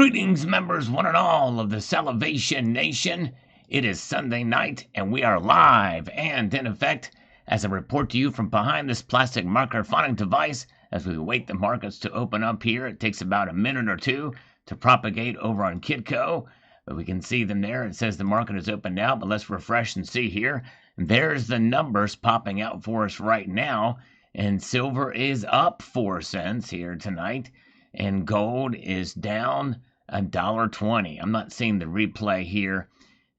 Greetings, members, one and all of the Salvation Nation. It is Sunday night, and we are live and in effect as I report to you from behind this plastic marker phonic device as we wait the markets to open up here. It takes about a minute or two to propagate over on Kitco, but we can see them there. It says the market is open now, but let's refresh and see here. And there's the numbers popping out for us right now, and silver is up 4 cents here tonight, and gold is down $1.20. I'm not seeing the replay here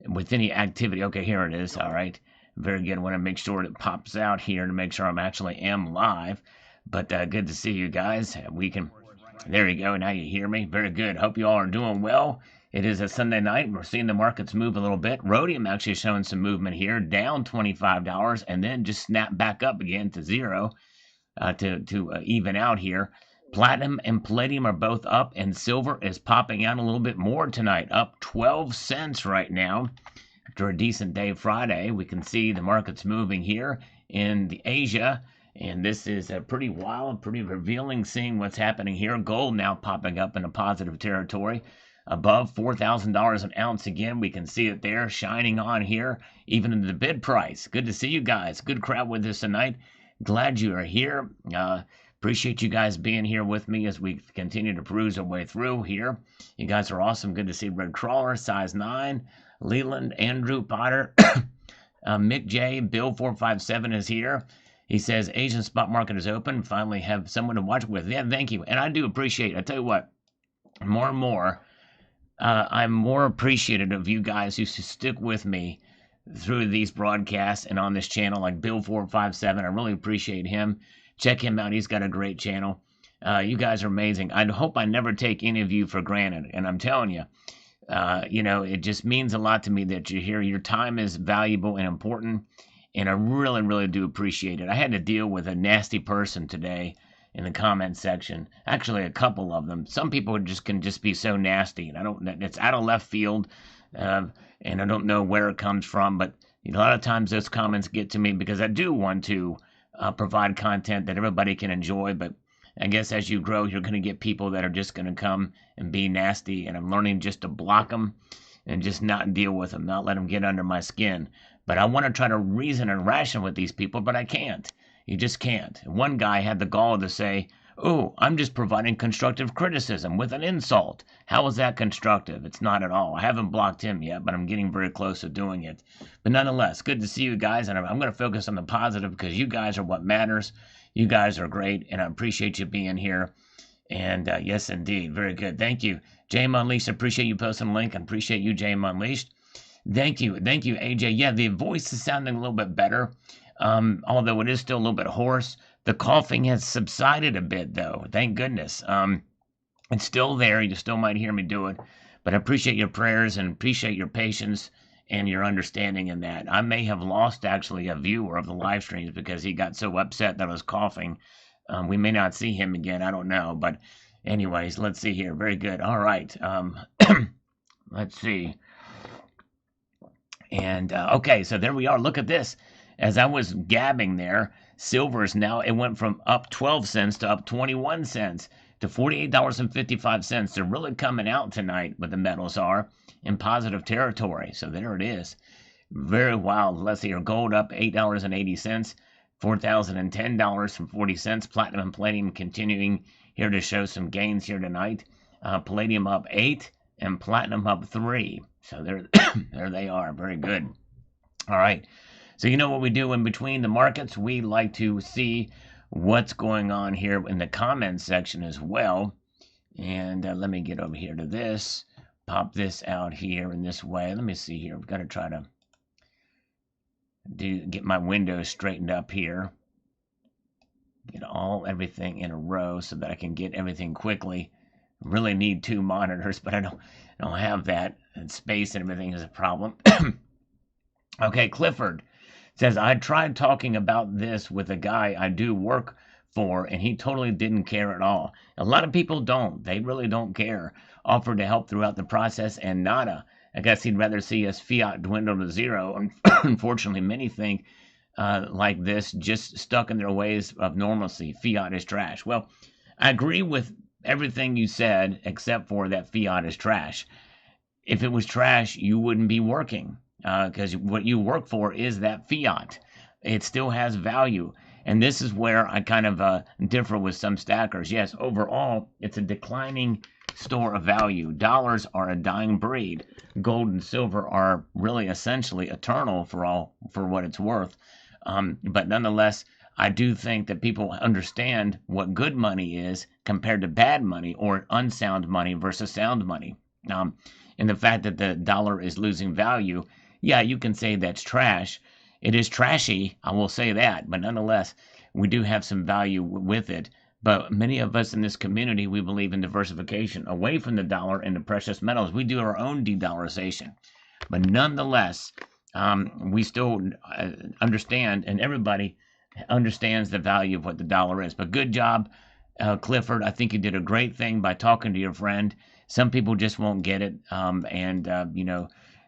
with any activity. Okay, here it is. All right. Very good. I want to make sure it pops out here to make sure I'm actually am live. But good to see you guys. There you go. Now you hear me. Very good. Hope you all are doing well. It is a Sunday night. We're seeing the markets move a little bit. Rhodium actually showing some movement here, down $25 and then just snap back up again to zero to even out here. Platinum and palladium are both up, and silver is popping out a little bit more tonight, up 12 cents right now. After a decent day Friday, we can see the markets moving here in the Asia, and this is pretty wild, pretty revealing seeing what's happening here. Gold now popping up in a positive territory, above $4,000 an ounce again. We can see it there, shining on here, even in the bid price. Good to see you guys. Good crowd with us tonight. Glad you are here. Appreciate you guys being here with me as we continue to peruse our way through here. You guys are awesome. Good to see Red Crawler, size 9, Leland, Andrew Potter, Mick J, Bill 457 is here. He says Asian spot market is open. Finally have someone to watch with. Yeah, thank you. And I do appreciate it. I tell you what, more and more, I'm more appreciative of you guys who stick with me through these broadcasts and on this channel, like Bill 457. I really appreciate him. Check him out. He's got a great channel. You guys are amazing. I hope I never take any of you for granted. And I'm telling you, it just means a lot to me that you're here. Your time is valuable and important. And I really, really do appreciate it. I had to deal with a nasty person today in the comment section. Actually, a couple of them. Some people can just be so nasty. And it's out of left field. And I don't know where it comes from. But a lot of times those comments get to me because I do want to provide content that everybody can enjoy, but I guess as you grow, you're going to get people that are just going to come and be nasty, and I'm learning just to block them and just not deal with them, not let them get under my skin. But I want to try to reason and ration with these people, but I can't. You just can't. One guy had the gall to say, "Oh, I'm just providing constructive criticism with an insult." How is that constructive? It's not at all. I haven't blocked him yet, but I'm getting very close to doing it. But nonetheless, good to see you guys, and I'm going to focus on the positive because you guys are what matters. You guys are great, and I appreciate you being here. And yes, indeed, very good. Thank you, James Unleashed. Appreciate you posting a link, and appreciate you, James Unleashed. Thank you, AJ. Yeah, the voice is sounding a little bit better, although it is still a little bit hoarse. The coughing has subsided a bit, though. Thank goodness. It's still there. You still might hear me do it. But I appreciate your prayers and appreciate your patience and your understanding in that. I may have lost, actually, a viewer of the live streams because he got so upset that I was coughing. We may not see him again. I don't know. But anyways, let's see here. Very good. All right. Let's see. And, okay, so there we are. Look at this. As I was gabbing there, silver is now, it went from up 12 cents to up 21 cents to $48.55. They're really coming out tonight, but the metals are in positive territory. So there it is. Very wild. Let's see here. Gold up $8.80, $4,010 from 40 cents. Platinum and palladium continuing here to show some gains here tonight. Palladium up 8 and platinum up 3. So there, there they are. Very good. All right. So you know what we do in between the markets? We like to see what's going on here in the comments section as well. And let me get over here to this. Pop this out here in this way. Let me see here. I've got to try to get my windows straightened up here. Get everything in a row so that I can get everything quickly. I really need 2 monitors, but I don't have that. And space and everything is a problem. Okay, Clifford says, I tried talking about this with a guy I do work for, and he totally didn't care at all. A lot of people don't. They really don't care. Offered to help throughout the process, and nada. I guess he'd rather see us fiat dwindle to zero. Unfortunately, many think like this, just stuck in their ways of normalcy. Fiat is trash. Well, I agree with everything you said except for that fiat is trash. If it was trash, you wouldn't be working, because what you work for is that fiat. It still has value. And this is where I kind of differ with some stackers. Yes, overall, it's a declining store of value. Dollars are a dying breed. Gold and silver are really essentially eternal for what it's worth. But nonetheless, I do think that people understand what good money is compared to bad money or unsound money versus sound money. And the fact that the dollar is losing value, yeah, you can say that's trash. It is trashy, I will say that, but nonetheless, we do have some value with it. But many of us in this community, we believe in diversification away from the dollar and the precious metals. We do our own de-dollarization. But nonetheless, we still understand, and everybody understands the value of what the dollar is. But good job, Clifford. I think you did a great thing by talking to your friend. Some people just won't get it, and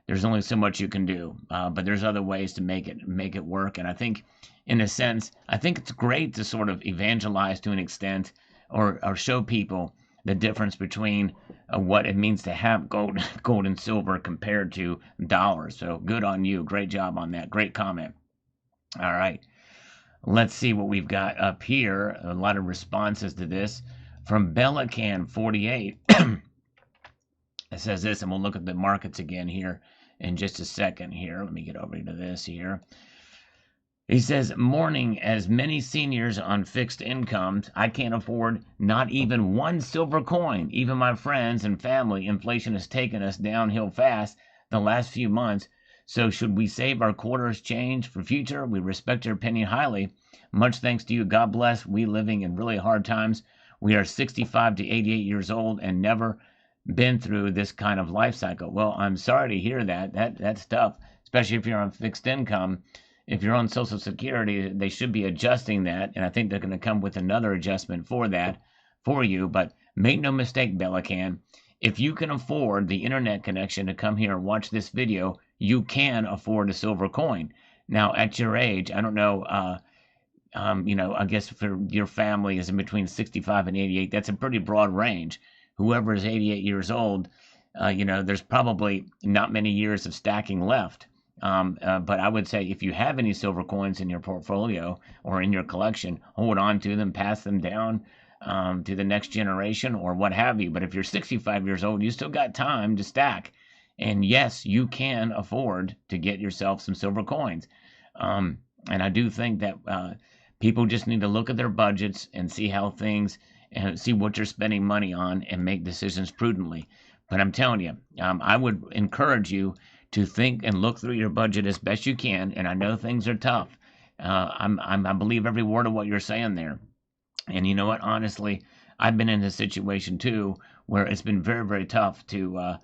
there's only so much you can do. But there's other ways to make it work. And I think, in a sense, I think it's great to sort of evangelize to an extent, or show people the difference between what it means to have gold, gold and silver compared to dollars. So good on you. Great job on that. Great comment. All right. Let's see what we've got up here. A lot of responses to this from Bellacan 48. It says this, and we'll look at the markets again here in just a second here. Let me get over to this here. He says, morning, as many seniors on fixed incomes, I can't afford not even one silver coin. Even my friends and family, inflation has taken us downhill fast the last few months. So should we save our quarter's change for future? We respect your opinion highly. Much thanks to you. God bless. We living in really hard times. We are 65 to 88 years old and never been through this kind of life cycle. Well, I'm sorry to hear that. That's tough, especially if you're on fixed income. If you're on Social Security, they should be adjusting that, and I think they're going to come with another adjustment for that for you. But make no mistake, Bellacan, if you can afford the internet connection to come here and watch this video, you can afford a silver coin. Now, at your age, I don't know, I guess for your family is in between 65 and 88. That's a pretty broad range. Whoever is 88 years old, there's probably not many years of stacking left. But I would say if you have any silver coins in your portfolio or in your collection, hold on to them, pass them down to the next generation or what have you. But if you're 65 years old, you still got time to stack. And yes, you can afford to get yourself some silver coins. And I do think that people just need to look at their budgets and see how things, and see what you're spending money on and make decisions prudently. But I'm telling you, I would encourage you to think and look through your budget as best you can. And I know things are tough. I believe every word of what you're saying there. And you know what? Honestly, I've been in this situation too, where it's been very, very tough to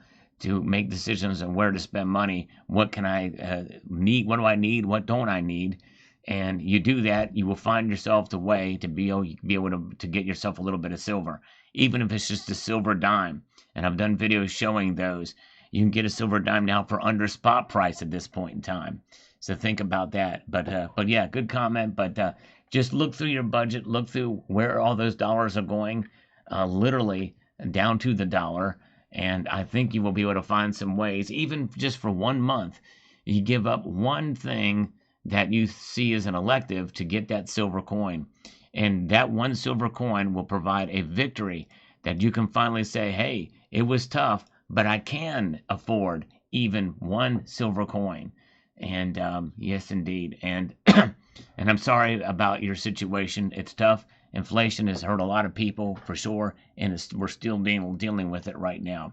make decisions on where to spend money. What can I need? What do I need? What don't I need? And you do that, you will find yourself the way to be able to get yourself a little bit of silver, even if it's just a silver dime. And I've done videos showing those. You can get a silver dime now for under spot price at this point in time. So think about that. But yeah, good comment. But just look through your budget, look through where all those dollars are going, literally down to the dollar. And I think you will be able to find some ways, even just for 1 month, you give up one thing that you see as an elective to get that silver coin. And that one silver coin will provide a victory that you can finally say, hey, it was tough, but I can afford even one silver coin. And yes, indeed. And and I'm sorry about your situation. It's tough. Inflation has hurt a lot of people for sure, and we're still dealing with it right now.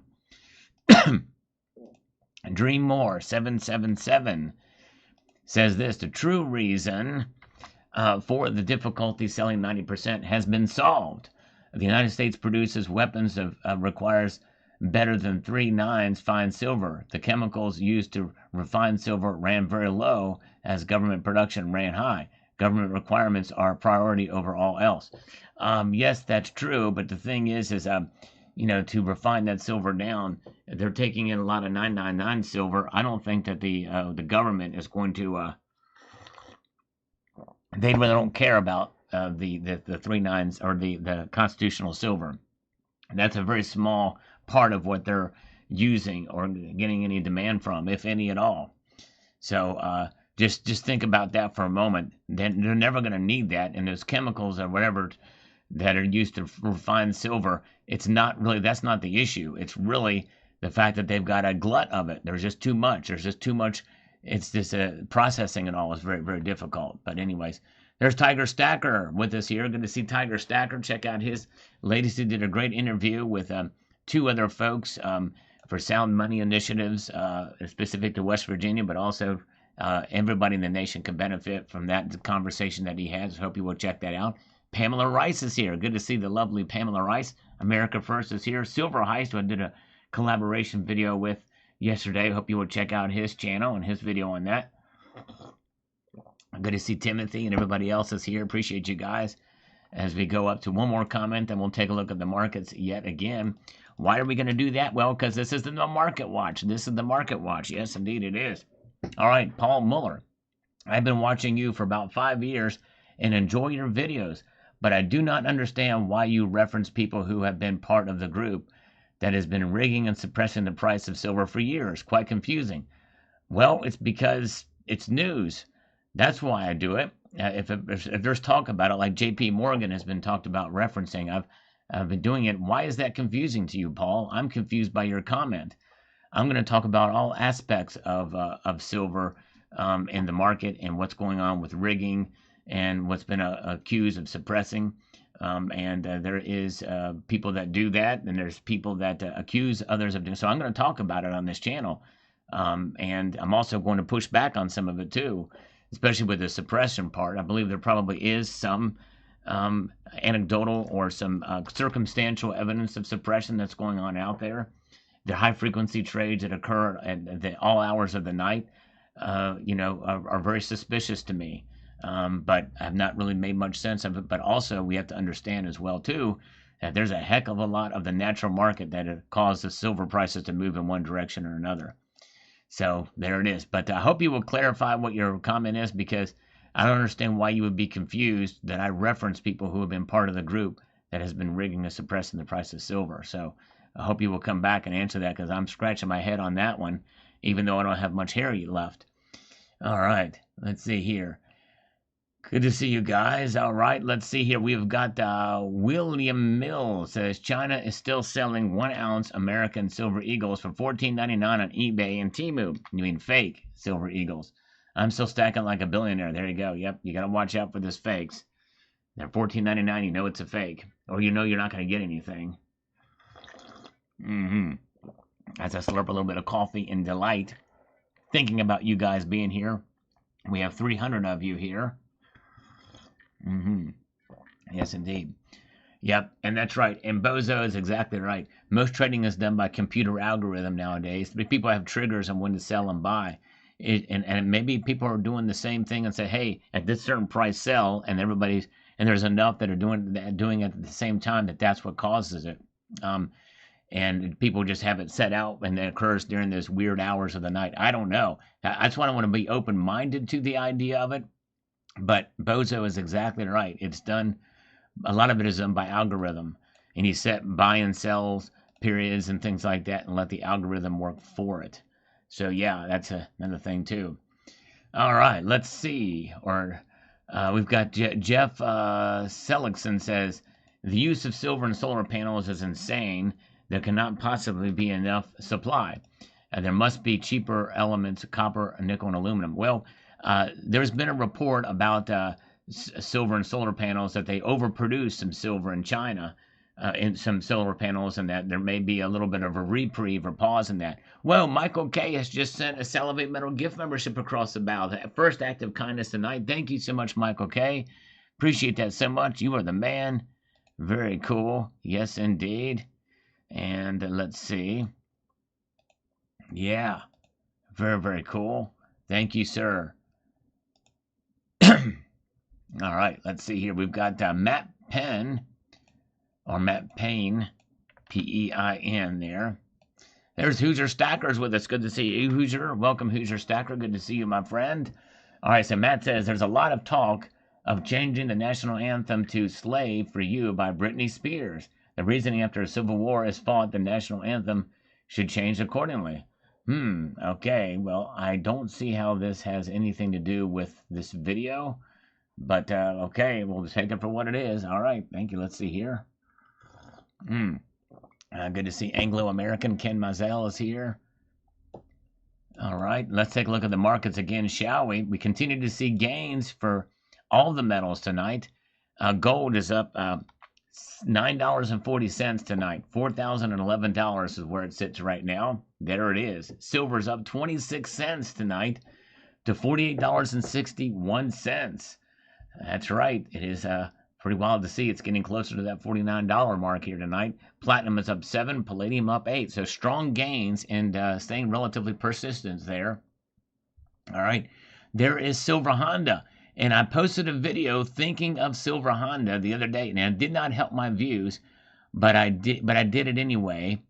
Dream More 777 says this: the true reason for the difficulty selling 90% has been solved. The United States produces weapons of requires better than 3 nines fine silver. The chemicals used to refine silver ran very low as government production ran high. Government requirements are a priority over all else. Yes, that's true, but the thing is to refine that silver down, they're taking in a lot of 999 silver. I don't think that the government is going to. They really don't care about the 3 nines or the constitutional silver. That's a very small part of what they're using or getting any demand from, if any at all. So just think about that for a moment. Then they're never going to need that, and those chemicals or whatever that are used to refine silver, it's not really, that's not the issue. It's really the fact that they've got a glut of it. There's just too much. There's just too much. It's just processing and all is very, very difficult. But anyways, there's Tiger Stacker with us here. Good to see Tiger Stacker. Check out his latest. He did a great interview with two other folks for Sound Money Initiatives, specific to West Virginia, but also everybody in the nation can benefit from that conversation that he has. Hope you will check that out. Pamela Rice is here. Good to see the lovely Pamela Rice. America First is here. Silver Heist, who I did a collaboration video with yesterday. Hope you will check out his channel and his video on that. Good to see Timothy and everybody else is here. Appreciate you guys. As we go up to one more comment, then we'll take a look at the markets yet again. Why are we going to do that? Well, because this is the Market Watch. This is the Market Watch. Yes, indeed it is. All right, Paul Muller. I've been watching you for about 5 years and enjoy your videos, but I do not understand why you reference people who have been part of the group that has been rigging and suppressing the price of silver for years. Quite confusing. Well, it's because it's news. That's why I do it. If there's talk about it, like J.P. Morgan has been talked about referencing, I've been doing it. Why is that confusing to you, Paul? I'm confused by your comment. I'm going to talk about all aspects of silver in the market and what's going on with rigging and what's been accused of suppressing. There is people that do that, and there's people that accuse others of doing. So I'm going to talk about it on this channel, and I'm also going to push back on some of it too, especially with the suppression part. I believe there probably is some anecdotal or some circumstantial evidence of suppression that's going on out there. The high-frequency trades that occur at all hours of the night, are very suspicious to me. But have not really made much sense of it. But also, we have to understand as well, too, that there's a heck of a lot of the natural market that causes silver prices to move in one direction or another. So there it is. But I hope you will clarify what your comment is, because I don't understand why you would be confused that I reference people who have been part of the group that has been rigging and suppressing the price of silver. So I hope you will come back and answer that, because I'm scratching my head on that one, even though I don't have much hair left. All right, let's see here. Good to see you guys. All right, let's see here. We've got William Mills says China is still selling 1 ounce American silver eagles for $14.99 on eBay and Temu. You mean fake silver eagles? I'm still stacking like a billionaire. There you go. Yep, you got to watch out for this fakes. They're $14.99. You know it's a fake, or you know you're not going to get anything. As I slurp a little bit of coffee in delight, thinking about you guys being here. We have 300 of you here. Yes, indeed. Yep, and that's right. And Bozo is exactly right. Most trading is done by computer algorithm nowadays. People have triggers on when to sell and buy. And maybe people are doing the same thing and say, hey, at this certain price, sell, and there's enough that are doing it at the same time that's what causes it. And people just have it set out, and it occurs during those weird hours of the night. I don't know. That's why I want to be open-minded to the idea of it. But Bozo is exactly right. It's done, a lot of it is done by algorithm. And you set buy and sells periods and things like that and let the algorithm work for it. So, yeah, that's another thing, too. All right, let's see. We've got Jeff Seligson says, the use of silver and solar panels is insane. There cannot possibly be enough supply. There must be cheaper elements, copper, nickel, and aluminum. Well, there's been a report about silver and solar panels that they overproduce some silver in China in some solar panels, and that there may be a little bit of a reprieve or pause in that. Well, Michael K has just sent a Salivate Metal gift membership across the bow. The first act of kindness tonight. Thank you so much, Michael K. Appreciate that so much. You are the man. Very cool. Yes, indeed. And let's see. Yeah. Very, very cool. Thank you, sir. All right, let's see here. We've got Matt Penn, or Matt Payne, P-E-I-N there. There's Hoosier Stackers with us. Good to see you, Hoosier. Welcome, Hoosier Stacker. Good to see you, my friend. All right, so Matt says, there's a lot of talk of changing the national anthem to Slave for You by Britney Spears. The reasoning after a civil war is fought, the national anthem should change accordingly. Okay, well, I don't see how this has anything to do with this video, but okay, we'll just take it for what it is. All right, thank you. Let's see here. Good to see Anglo-American Ken Mazel is here. All right, let's take a look at the markets again, shall we? We continue to see gains for all the metals tonight. Gold is up $9.40 tonight. $4,011 is where it sits right now. There it is. Silver's up 26 cents tonight to $48.61. That's right. It is pretty wild to see. It's getting closer to that $49 mark here tonight. Platinum is up 7, palladium up 8. So strong gains and staying relatively persistent there. All right. There is Silver Honda. And I posted a video thinking of Silver Honda the other day. Now, it did not help my views, but I did it anyway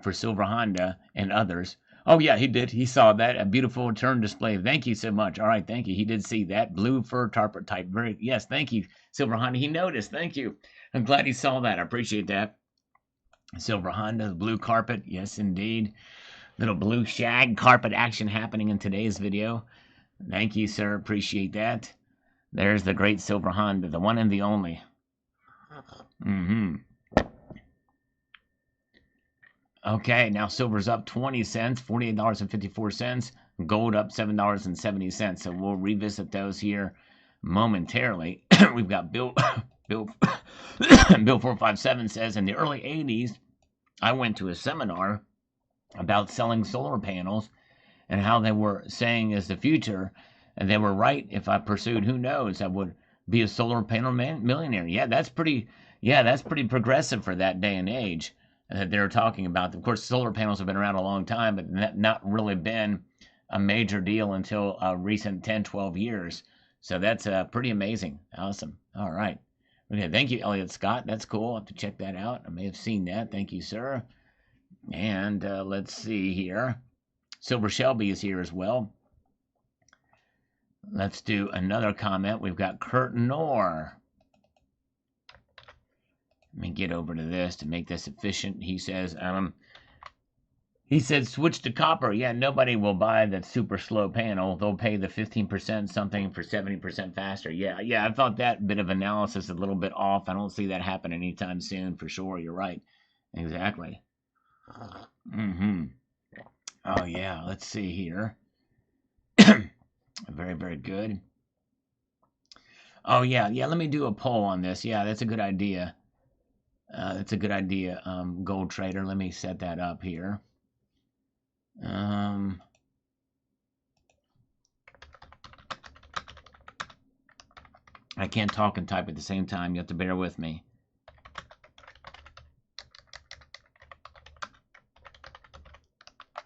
for Silver Honda and others. Oh, yeah, he did. He saw that. A beautiful turn display. Thank you so much. All right, thank you. He did see that. Blue fur tarpet type. Yes, thank you, Silver Honda. He noticed. Thank you. I'm glad he saw that. I appreciate that. Silver Honda, blue carpet. Yes, indeed. Little blue shag carpet action happening in today's video. Thank you, sir. Appreciate that. There's the great Silver Honda, the one and the only. Okay, now silver's up 20 cents, $48.54. Gold up $7.70. So we'll revisit those here momentarily. We've got Bill 457 says, in the early 80s, I went to a seminar about selling solar panels and how they were saying is the future. And they were right. If I pursued, who knows, I would be a solar panel millionaire. Yeah, that's pretty progressive for that day and age that they're talking about. Of course, solar panels have been around a long time, but not really been a major deal until recent 10, 12 years. So that's pretty amazing. Awesome. All right. Okay, thank you, Elliot Scott. That's cool. I'll have to check that out. I may have seen that. Thank you, sir. And let's see here. Silver Shelby is here as well. Let's do another comment. We've got Kurt Knorr. Let me get over to this to make this efficient. He says, he said, switch to copper. Yeah, nobody will buy that super slow panel. They'll pay the 15% something for 70% faster. Yeah, I thought that bit of analysis a little bit off. I don't see that happen anytime soon for sure. You're right. Exactly. Oh, yeah. Let's see here. Very, very good. Oh, yeah. Let me do a poll on this. Yeah, that's a good idea. That's a good idea, Gold Trader. Let me set that up here. I can't talk and type at the same time. You have to bear with me.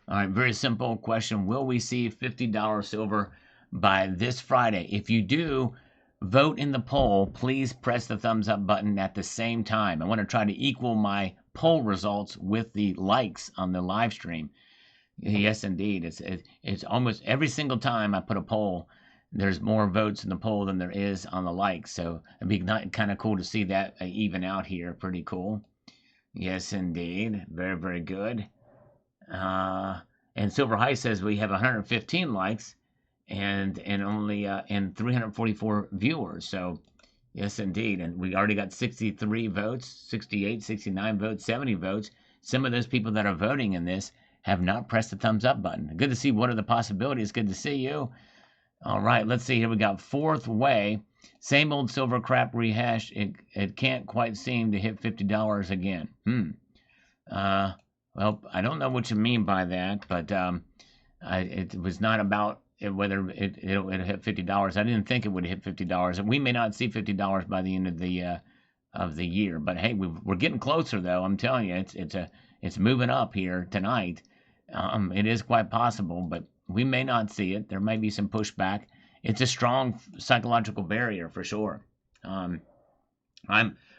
All right, very simple question. Will we see $50 silver by this Friday? If you do, vote in the poll. Please press the thumbs up button at the same time. I want to try to equal my poll results with the likes on the live stream. Yes, indeed. It's almost every single time I put a poll, there's more votes in the poll than there is on the likes. So it'd be kind of cool to see that even out here. Pretty cool. Yes, indeed. Very, very good. And Silver High says we have 115 likes and only and 344 viewers. So yes, indeed. And we already got 63 votes, 68, 69 votes, 70 votes. Some of those people that are voting in this have not pressed the thumbs up button. Good to see. What are the possibilities? Good to see you. All right, let's see here. We got Fourth Way. Same old silver crap rehash. It can't quite seem to hit $50 again. Well, I don't know what you mean by that, but it was not about whether it hit $50. I didn't think it would hit $50. And we may not see $50 by the end of the year. But hey, we're getting closer though. I'm telling you, it's moving up here tonight. It is quite possible, but we may not see it. There may be some pushback. It's a strong psychological barrier for sure.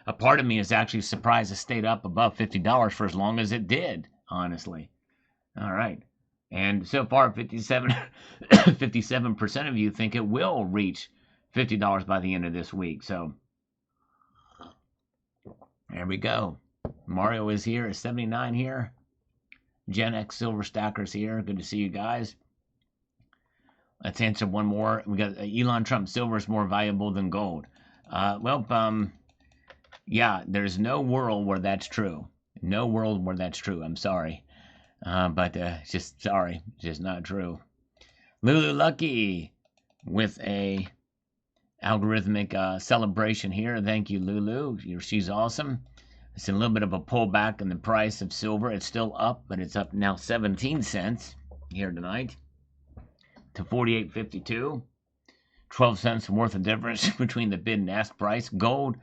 A part of me is actually surprised it stayed up above $50 for as long as it did, honestly. All right. And so far, 57% of you think it will reach $50 by the end of this week. So there we go. Mario is here. Is 79 here? Gen X Silver Stackers here. Good to see you guys. Let's answer one more. We got Elon Trump. Silver is more valuable than gold. Yeah, there's no world where that's true. No world where that's true. I'm sorry. But just sorry. Just not true. Lulu Lucky with a algorithmic celebration here. Thank you, Lulu. She's awesome. It's a little bit of a pullback in the price of silver. It's still up, but it's up now 17 cents here tonight to 48.52. 12 cents worth of difference between the bid and ask price. Gold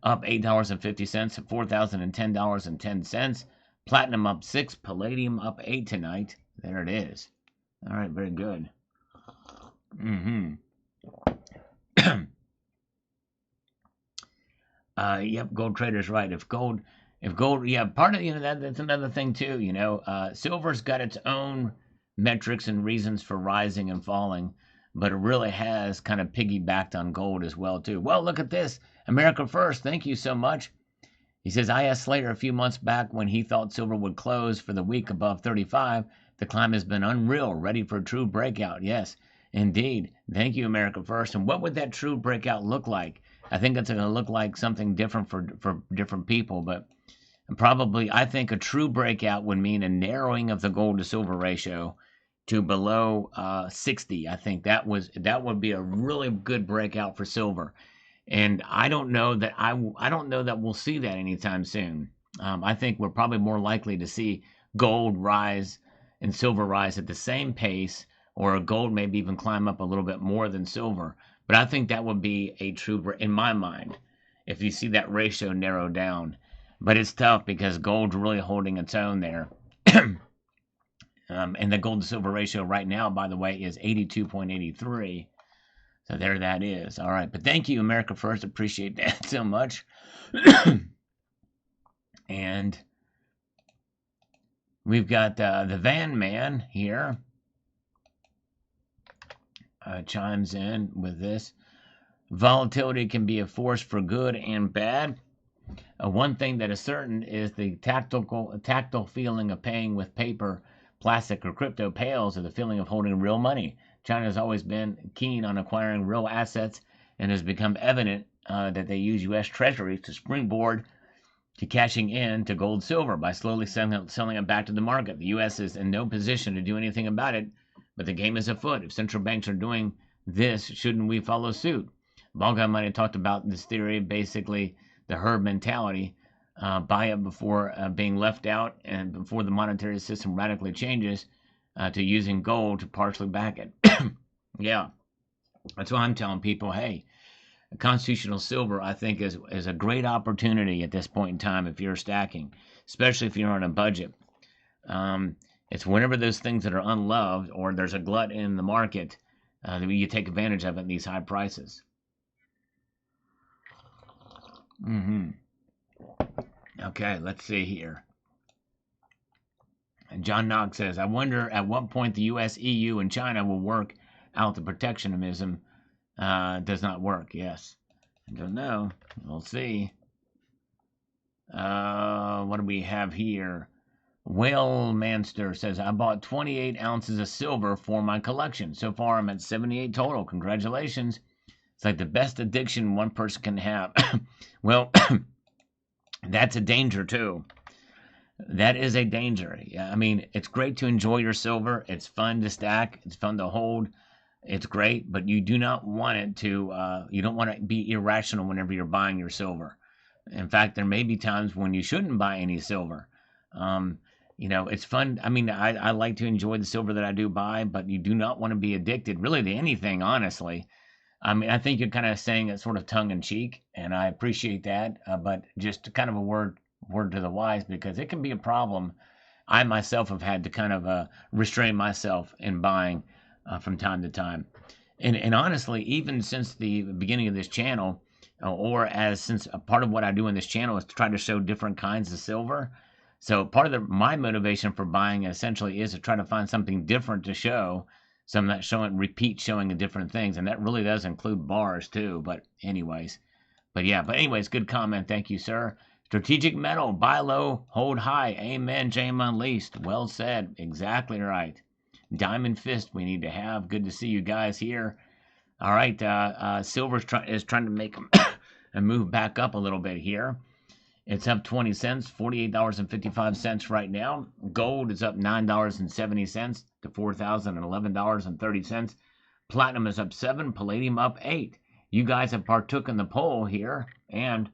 up $8.50 at $4,010.10. Platinum up 6. Palladium up 8 tonight. There it is. All right, very good. Yep, Gold Trader's right. If gold, yeah, part of that's another thing too. Silver's got its own metrics and reasons for rising and falling, but it really has kind of piggybacked on gold as well too. Well, look at this, America First. Thank you so much. He says, I asked Slater a few months back when he thought silver would close for the week above 35. The climb has been unreal, ready for a true breakout. Yes, indeed. Thank you, America First. And what would that true breakout look like? I think it's going to look like something different for different people, but probably I think a true breakout would mean a narrowing of the gold to silver ratio to below 60. I think that would be a really good breakout for silver. And I don't know that I don't know that we'll see that anytime soon. I think we're probably more likely to see gold rise and silver rise at the same pace, or gold maybe even climb up a little bit more than silver. But I think that would be a true, in my mind, if you see that ratio narrow down. But it's tough because gold's really holding its own there. And the gold to silver ratio right now, by the way, is 82.83. So there that is. All right. But thank you, America First. Appreciate that so much. And we've got the Van Man here. Chimes in with this. Volatility can be a force for good and bad. One thing that is certain is the tactile feeling of paying with paper, plastic, or crypto pales to the feeling of holding real money. China has always been keen on acquiring real assets, and has become evident that they use U.S. Treasuries to springboard to cashing in to gold silver by slowly selling it back to the market. The U.S. is in no position to do anything about it, but the game is afoot. If central banks are doing this, shouldn't we follow suit? Ballguy might have talked about this theory, basically the herd mentality, buy it before being left out, and before the monetary system radically changes to using gold to partially back it. Yeah, that's why I'm telling people, hey, constitutional silver, I think, is a great opportunity at this point in time if you're stacking, especially if you're on a budget. It's whenever those things that are unloved or there's a glut in the market that you take advantage of at these high prices. Okay, let's see here. And John Knox says, I wonder at what point the U.S., EU, and China will work out the protectionism does not work. Yes. I don't know. We'll see. What do we have here? Whale Manster says, I bought 28 ounces of silver for my collection. So far, I'm at 78 total. Congratulations. It's like the best addiction one person can have. Well, that's a danger, too. That is a danger. Yeah, I mean, it's great to enjoy your silver. It's fun to stack. It's fun to hold. It's great, but you do not want it to, you don't want to be irrational whenever you're buying your silver. In fact, there may be times when you shouldn't buy any silver. It's fun. I mean, I like to enjoy the silver that I do buy, but you do not want to be addicted really to anything, honestly. I mean, I think you're kind of saying it sort of tongue in cheek, and I appreciate that, but just kind of a word to the wise, because it can be a problem. I myself have had to kind of restrain myself in buying from time to time. And honestly, even since the beginning of this channel, since a part of what I do in this channel is to try to show different kinds of silver. So part of my motivation for buying essentially is to try to find something different to show. So I'm not showing the different things. And that really does include bars too. But anyways, good comment. Thank you, sir. Strategic metal, buy low, hold high. Amen, James Unleashed. Well said. Exactly right. Diamond Fist we need to have. Good to see you guys here. All right, silver is trying to make a move back up a little bit here. It's up 20 cents, $48.55 right now. Gold is up $9.70 to $4,011.30. Platinum is up 7, palladium up 8. You guys have partook in the poll here, and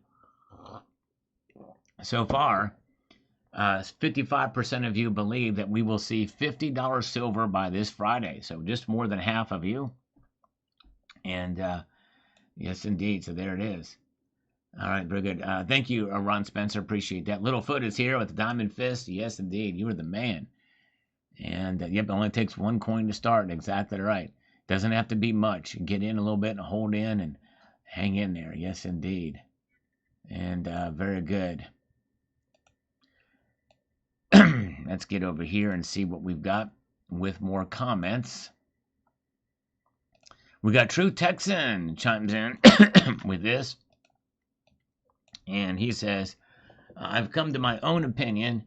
so far, 55% of you believe that we will see $50 silver by this Friday. So just more than half of you. And yes, indeed. So there it is. All right, very good. Thank you, Ron Spencer. Appreciate that. Littlefoot is here with the Diamond Fist. Yes, indeed. You are the man. And yep, it only takes one coin to start. Exactly right. Doesn't have to be much. Get in a little bit and hold in and hang in there. Yes, indeed. And very good. Let's get over here and see what we've got with more comments. We got True Texan chimes in with this. And he says, I've come to my own opinion,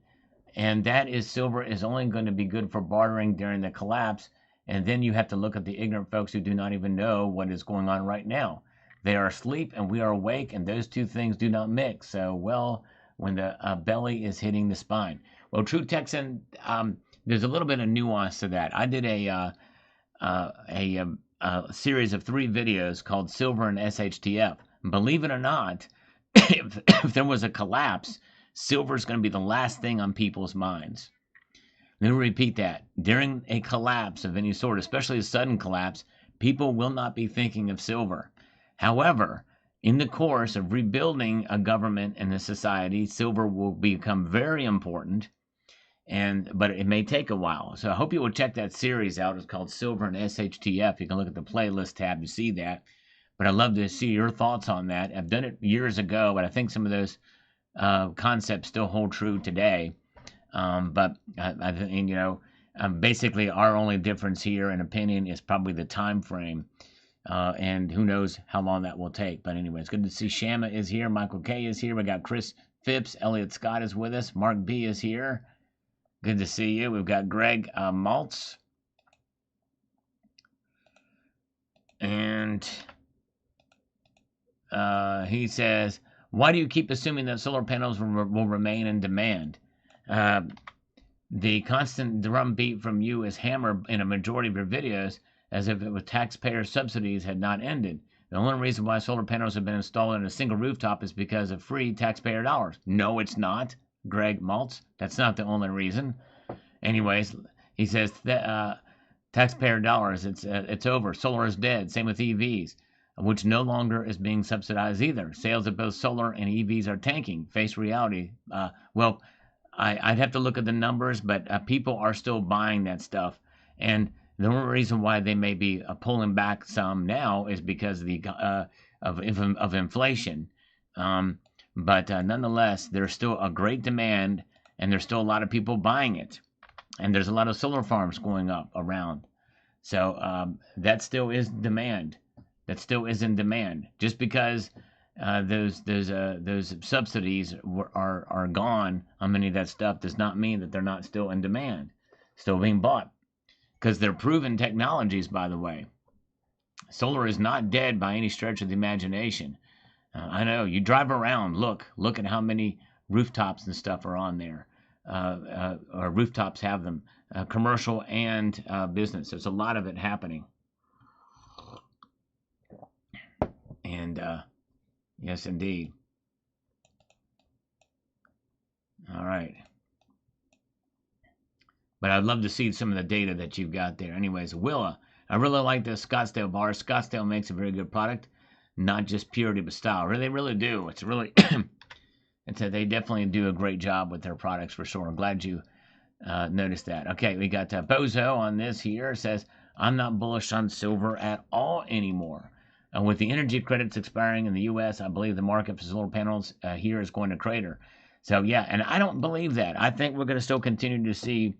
and that is silver is only going to be good for bartering during the collapse. And then you have to look at the ignorant folks who do not even know what is going on right now. They are asleep and we are awake, and those two things do not mix. So, well, when the belly is hitting the spine. Well, True Texan, there's a little bit of nuance to that. I did a series of 3 videos called Silver and SHTF. Believe it or not, if there was a collapse, silver is going to be the last thing on people's minds. Let me repeat that. During a collapse of any sort, especially a sudden collapse, people will not be thinking of silver. However, in the course of rebuilding a government and a society, silver will become very important, but it may take a while. So I hope you will check that series out. It's called Silver and SHTF. You can look at the playlist tab to see that. But I'd love to see your thoughts on that. I've done it years ago, but I think some of those concepts still hold true today. But I think, basically our only difference here in opinion is probably the time frame. And who knows how long that will take. But anyway, it's good to see Shama is here. Michael K is here. We got Chris Phipps. Elliot Scott is with us. Mark B is here. Good to see you. We've got Greg Maltz. And he says, why do you keep assuming that solar panels will remain in demand? The constant drumbeat from you is hammered in a majority of your videos as if it was taxpayer subsidies had not ended. The only reason why solar panels have been installed on a single rooftop is because of free taxpayer dollars. No, it's not, Greg Maltz. That's not the only reason. Anyways, he says taxpayer dollars, it's over. Solar is dead. Same with EVs, which no longer is being subsidized either. Sales of both solar and EVs are tanking. Face reality. Well, I'd have to look at the numbers, but people are still buying that stuff. And the only reason why they may be pulling back some now is because of inflation. But nonetheless, there's still a great demand, and there's still a lot of people buying it. And there's a lot of solar farms going up around. So that still is demand. That still is in demand. Just because those subsidies are gone on many of that stuff does not mean that they're not still in demand, still being bought. Because they're proven technologies, by the way. Solar is not dead by any stretch of the imagination. I know, you drive around, look at how many rooftops and stuff are on there. Or rooftops have them, commercial and business. There's a lot of it happening. And yes, indeed. All right. But I'd love to see some of the data that you've got there. Anyways, Willa, I really like the Scottsdale bar. Scottsdale makes a very good product, not just purity but style. They really do. It's really, they definitely do a great job with their products for sure. I'm glad you noticed that. Okay, we got Bozo on this here. Says, I'm not bullish on silver at all anymore. With the energy credits expiring in the U.S., I believe the market for solar panels here is going to crater. So yeah, and I don't believe that. I think we're going to still continue to see.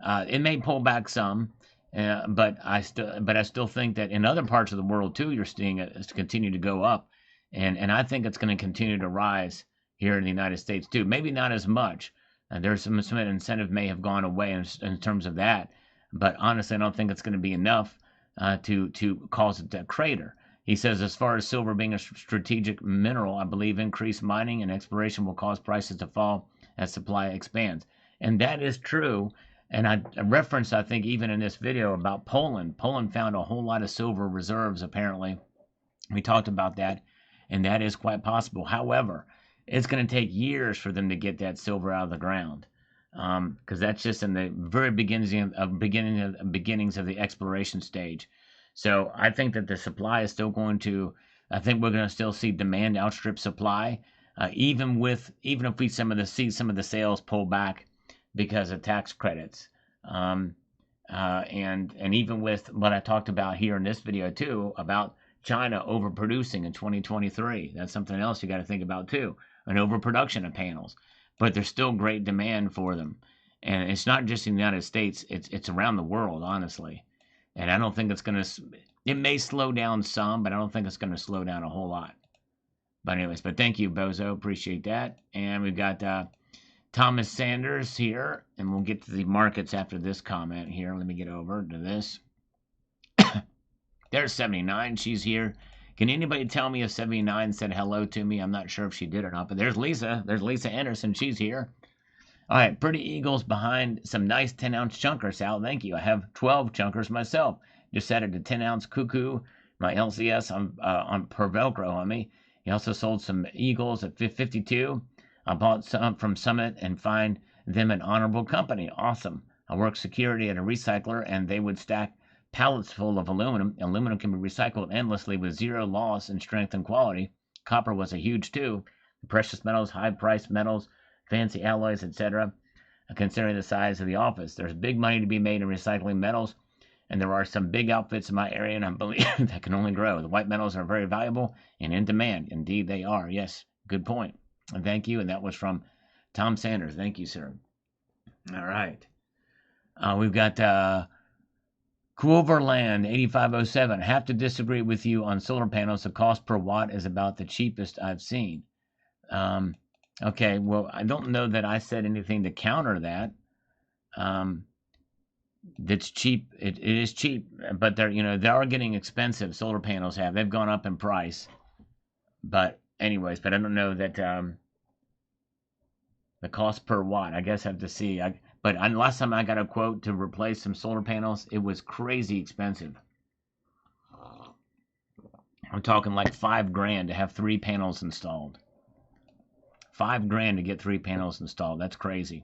It may pull back some, but I still think that in other parts of the world too, you're seeing it continue to go up, and I think it's going to continue to rise here in the United States too. Maybe not as much. There's some incentive may have gone away in terms of that, but honestly, I don't think it's going to be enough to cause it to crater. He says, as far as silver being a strategic mineral, I believe increased mining and exploration will cause prices to fall as supply expands. And that is true. And I referenced, I think, even in this video about Poland. Poland found a whole lot of silver reserves, apparently. We talked about that, and that is quite possible. However, it's going to take years for them to get that silver out of the ground, because that's just in the very beginnings of the exploration stage. So I think that the supply is still going to. I think we're going to still see demand outstrip supply, even if we see some of the sales pull back because of tax credits, and even with what I talked about here in this video too about China overproducing in 2023. That's something else you got to think about too, an overproduction of panels. But there's still great demand for them, and it's not just in the United States; it's around the world, honestly. And I don't think it's going to. It may slow down some, but I don't think it's going to slow down a whole lot. But anyways, thank you, Bozo. Appreciate that. And we've got Thomas Sanders here, and we'll get to the markets after this comment here. Let me get over to this. There's 79. She's here. Can anybody tell me if 79 said hello to me? I'm not sure if she did or not, but there's Lisa. There's Lisa Anderson. She's here. All right, Pretty Eagles behind some nice 10-ounce chunkers, Sal. Thank you. I have 12 chunkers myself. Just added a 10-ounce cuckoo, my LCS on per Velcro on me. He also sold some Eagles at 52. I bought some from Summit and find them an honorable company. Awesome. I work security at a recycler, and they would stack pallets full of aluminum. Aluminum can be recycled endlessly with zero loss in strength and quality. Copper was a huge too. Precious metals, high-priced metals, fancy alloys, etc. Considering the size of the office, there's big money to be made in recycling metals, and there are some big outfits in my area, and I believe that can only grow. The white metals are very valuable and in demand. Indeed, they are. Yes, good point. And thank you. And that was from Tom Sanders. Thank you, sir. All right. We've got Cloverland 8507. I have to disagree with you on solar panels. The cost per watt is about the cheapest I've seen. Okay, well, I don't know that I said anything to counter that. That's cheap. It is cheap, but they are getting expensive. Solar panels they've gone up in price. But anyways, I don't know that the cost per watt. I guess I have to see. But last time I got a quote to replace some solar panels, it was crazy expensive. I'm talking like $5,000 to have 3 panels installed. $5,000 to get 3 panels installed. That's crazy.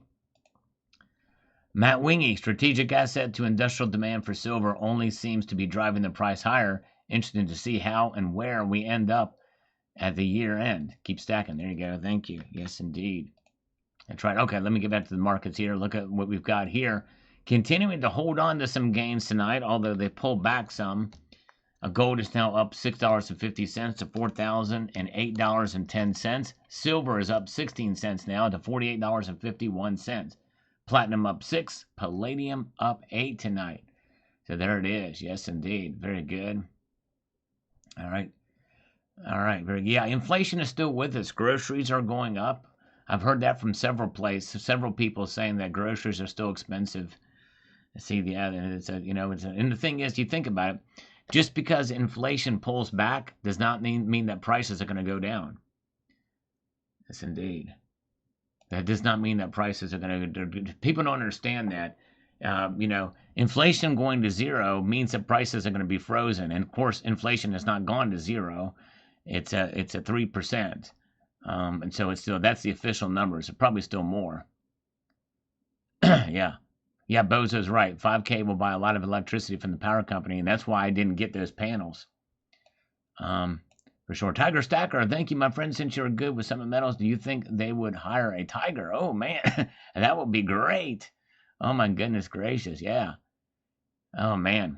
Matt Wingy, strategic asset to industrial demand for silver only seems to be driving the price higher. Interesting to see how and where we end up at the year end. Keep stacking. There you go. Thank you. Yes, indeed. That's right. Okay, let me get back to the markets here. Look at what we've got here. Continuing to hold on to some gains tonight, although they pulled back some. Gold is now up $6.50 to $4,008.10. Silver is up 16 cents now to $48.51. Platinum up 6. Palladium up 8 tonight. So there it is. Yes, indeed. Very good. All right. All right. Very good. Yeah, inflation is still with us. Groceries are going up. I've heard that from several people saying that groceries are still expensive. See, and the thing is, you think about it, just because inflation pulls back does not mean that prices are going to go down. Yes, indeed. That does not mean that prices are going to. People don't understand that. Inflation going to zero means that prices are going to be frozen, and of course, inflation has not gone to zero. It's a 3%. And so that's the official numbers. It's probably still more. Yeah. Yeah, Bozo's right. 5K will buy a lot of electricity from the power company, and that's why I didn't get those panels. For sure. Tiger Stacker, thank you, my friend. Since you're good with Summit Metals, do you think they would hire a tiger? Oh, man, that would be great. Oh, my goodness gracious. Yeah. Oh, man.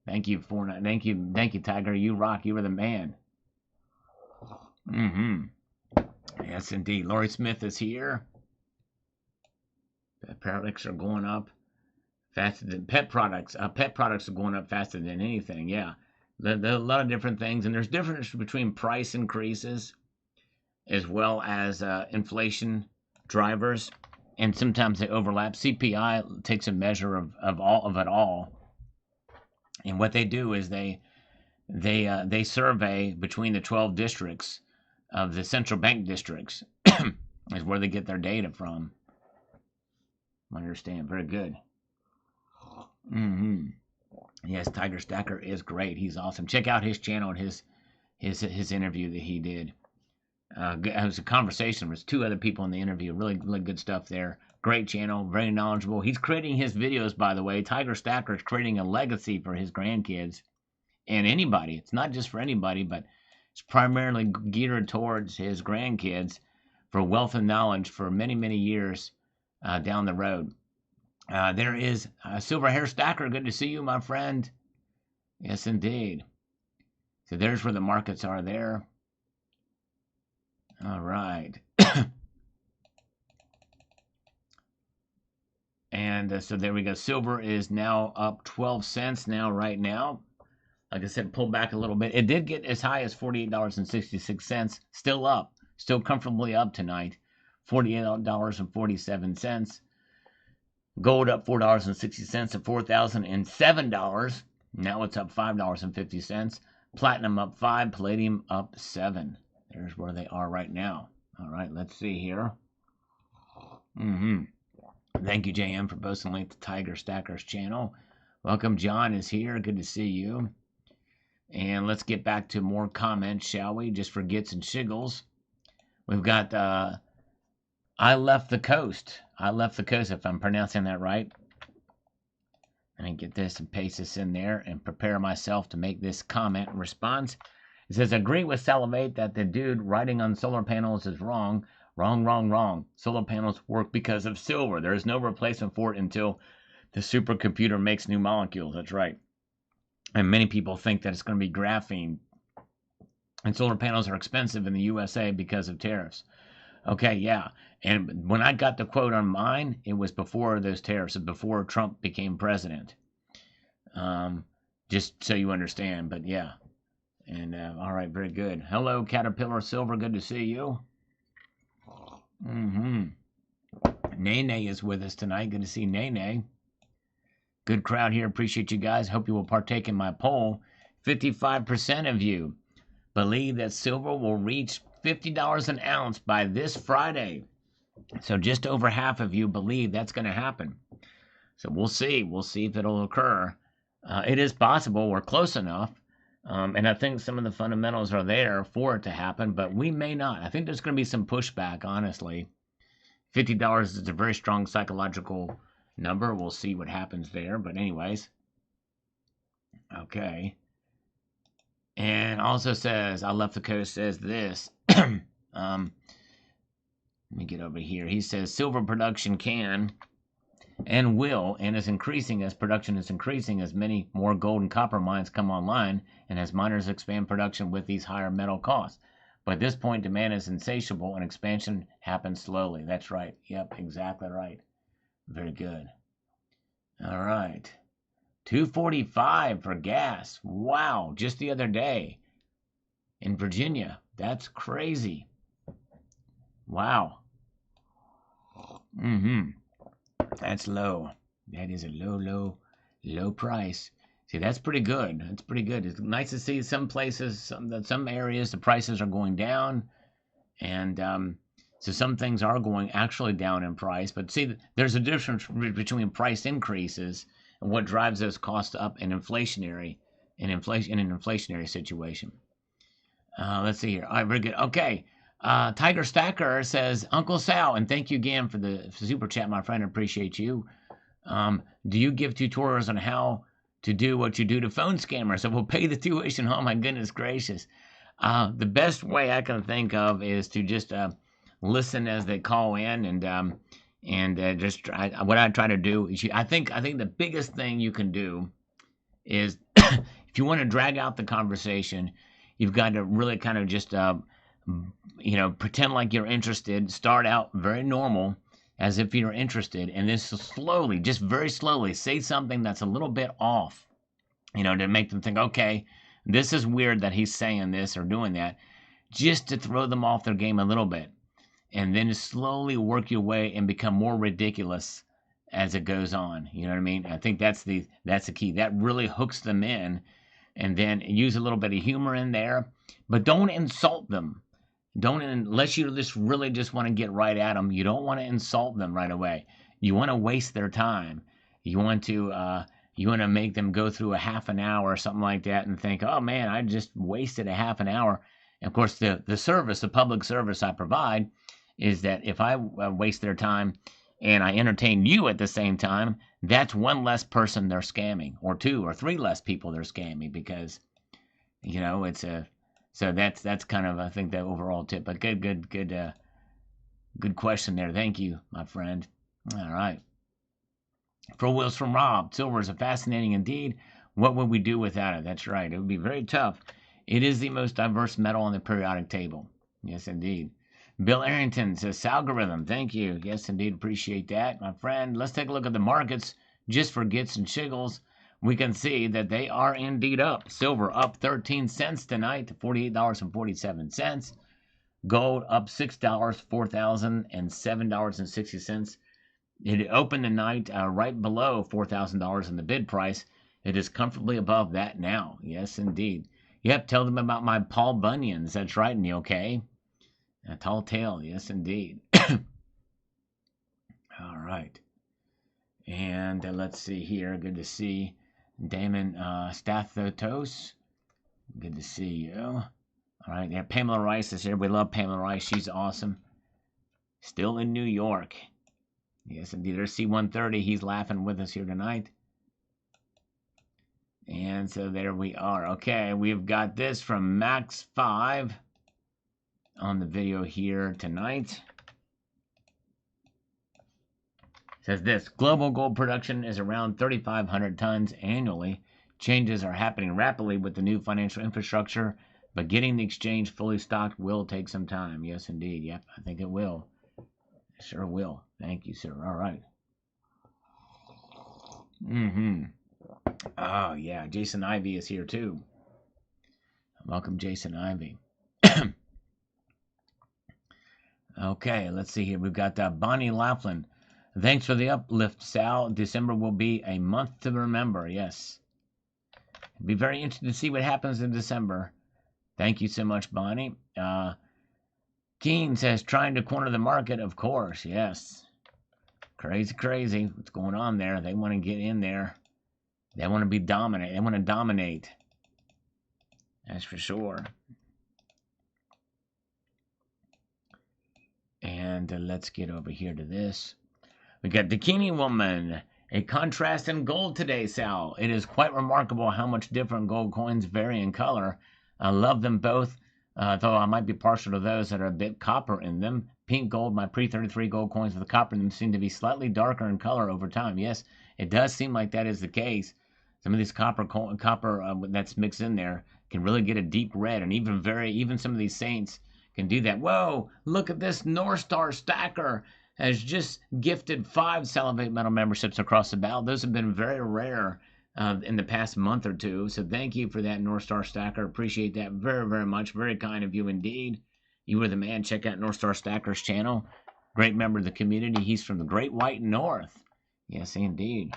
Thank you, Thank you, Tiger. You rock. You were the man. Yes, indeed. Laurie Smith is here. Products are going up faster than pet products. Pet products are going up faster than anything. Yeah, there are a lot of different things, and there's difference between price increases as well as inflation drivers, and sometimes they overlap. CPI takes a measure of all of it all, and what they do is they survey between the 12 districts of the central bank districts is where they get their data from. I understand. Very good. Yes, Tiger Stacker is great. He's awesome. Check out his channel and his interview that he did. It was a conversation with two other people in the interview. Really good stuff there. Great channel, very knowledgeable. He's creating his videos, by the way. Tiger Stacker is creating a legacy for his grandkids and anybody. It's not just for anybody, but it's primarily geared towards his grandkids for wealth and knowledge for many, many years down the road. There is Silver Hair Stacker. Good to see you, my friend. Yes, indeed. So there's where the markets are there. All right. And so there we go. Silver is now up 12 cents now, right now. Like I said, pulled back a little bit. It did get as high as $48.66. Still up. Still comfortably up tonight. $48.47. Gold up $4.60 to $4,007. Now it's up $5.50. Platinum up 5. Palladium up 7. There's where they are right now. All right, let's see here. Thank you, JM, for posting a link to Tiger Stacker's channel. Welcome, John is here. Good to see you. And let's get back to more comments, shall we? Just for gits and shiggles. We've got I left the coast. I left the coast, if I'm pronouncing that right. Let me get this and paste this in there and prepare myself to make this comment and response. It says, agree with Salivate that the dude writing on solar panels is wrong. Wrong. Solar panels work because of silver. There is no replacement for it until the supercomputer makes new molecules. That's right. And many people think that it's going to be graphene. And solar panels are expensive in the USA because of tariffs. Okay, yeah. And when I got the quote on mine, it was before those tariffs, before Trump became president. Just so you understand, but yeah. And all right, very good. Hello, Caterpillar Silver. Good to see you. Nene is with us tonight. Good to see Nene. Good crowd here. Appreciate you guys. Hope you will partake in my poll. 55% of you believe that silver will reach $50 an ounce by this Friday. So just over half of you believe that's going to happen. So we'll see. We'll see if it'll occur. It is possible. We're close enough. And I think some of the fundamentals are there for it to happen, but we may not. I think there's going to be some pushback, honestly. $50 is a very strong psychological number. We'll see what happens there. But anyways. Okay. And also says, I left the coast, says this. Let me get over here. He says, silver production can and will and is increasing as production is increasing as many more gold and copper mines come online and as miners expand production with these higher metal costs. But at this point, demand is insatiable and expansion happens slowly. That's right. Yep, exactly right. Very good. All right. $2.45 for gas. Wow, just the other day in Virginia. That's crazy. Wow. That's low. That is a low price. See, that's pretty good. That's pretty good. It's nice to see some places, some areas, the prices are going down. And so some things are going actually down in price. But see, there's a difference between price increases and what drives those costs up in an inflationary situation. Let's see here. All right, very good. Okay. Tiger Stacker says, Uncle Sal, and thank you again for the super chat, my friend. I appreciate you. Do you give tutorials on how to do what you do to phone scammers? So we'll pay the tuition. Oh my goodness gracious. The best way I can think of is to just listen as they call in and just try. What I try to do is, I think the biggest thing you can do is if you want to drag out the conversation, you've got to really kind of just pretend like you're interested. Start out very normal, as if you're interested, and then slowly, just very slowly, say something that's a little bit off, to make them think, okay, this is weird that he's saying this or doing that. just to throw them off their game a little bit, and then slowly work your way and become more ridiculous as it goes on. You know what I mean? I think that's the key. That really hooks them in, and then use a little bit of humor in there, but don't insult them. Don't, unless you just really just want to get right at them. You don't want to insult them right away. You want to waste their time. You want to make them go through a half an hour or something like that and think, oh man, I just wasted a half an hour. And of course, the service, the public service I provide, is that if I waste their time and I entertain you at the same time, that's one less person they're scamming, or two or three less people they're scamming, because it's a. So that's kind of, I think, the overall tip. But good question there. Thank you, my friend. All right. For Wheels from Rob, silver is a fascinating indeed. What would we do without it? That's right. It would be very tough. It is the most diverse metal on the periodic table. Yes, indeed. Bill Arrington says, algorithm. Thank you. Yes, indeed. Appreciate that, my friend. Let's take a look at the markets just for gits and shiggles. We can see that they are indeed up. Silver up 13 cents tonight to $48.47. Gold up $6, $4,007.60. It opened the night right below $4,000 in the bid price. It is comfortably above that now. Yes, indeed. Yep, tell them about my Paul Bunions. That's right, Neil K. A tall tale. Yes, indeed. All right. And let's see here. Good to see Damon Stathotos. Good to see you. All right. Yeah, Pamela Rice is here. We love Pamela Rice. She's awesome. Still in New York. Yes, indeed. There's C-130. He's laughing with us here tonight. And so there we are. Okay, we've got this from Max5 on the video here tonight. It says this: global gold production is around 3,500 tons annually. Changes are happening rapidly with the new financial infrastructure, but getting the exchange fully stocked will take some time. Yes, indeed. Yep, I think it will. It sure will. Thank you, sir. All right. Oh, yeah. Jason Ivey is here, too. Welcome, Jason Ivey. Okay, let's see here. We've got Bonnie Laughlin. Thanks for the uplift, Sal. December will be a month to remember. Yes. It'll be very interesting to see what happens in December. Thank you so much, Bonnie. Keen says, trying to corner the market, of course. Yes. Crazy. What's going on there? They want to get in there. They want to be dominant. They want to dominate. That's for sure. And let's get over here to this. We got Bikini Woman. A contrast in gold today, Sal. It is quite remarkable how much different gold coins vary in color. I love them both, though I might be partial to those that are a bit copper in them. Pink gold, my pre-33 gold coins with the copper in them seem to be slightly darker in color over time. Yes, it does seem like that is the case. Some of these copper that's mixed in there can really get a deep red, and even some of these saints can do that. Whoa, look at this. North Star Stacker has just gifted 5 Salivate Metal memberships across the bow. Those have been very rare in the past month or two. So thank you for that, North Star Stacker. Appreciate that very, very much. Very kind of you indeed. You were the man. Check out North Star Stacker's channel. Great member of the community. He's from the Great White North. Yes, indeed.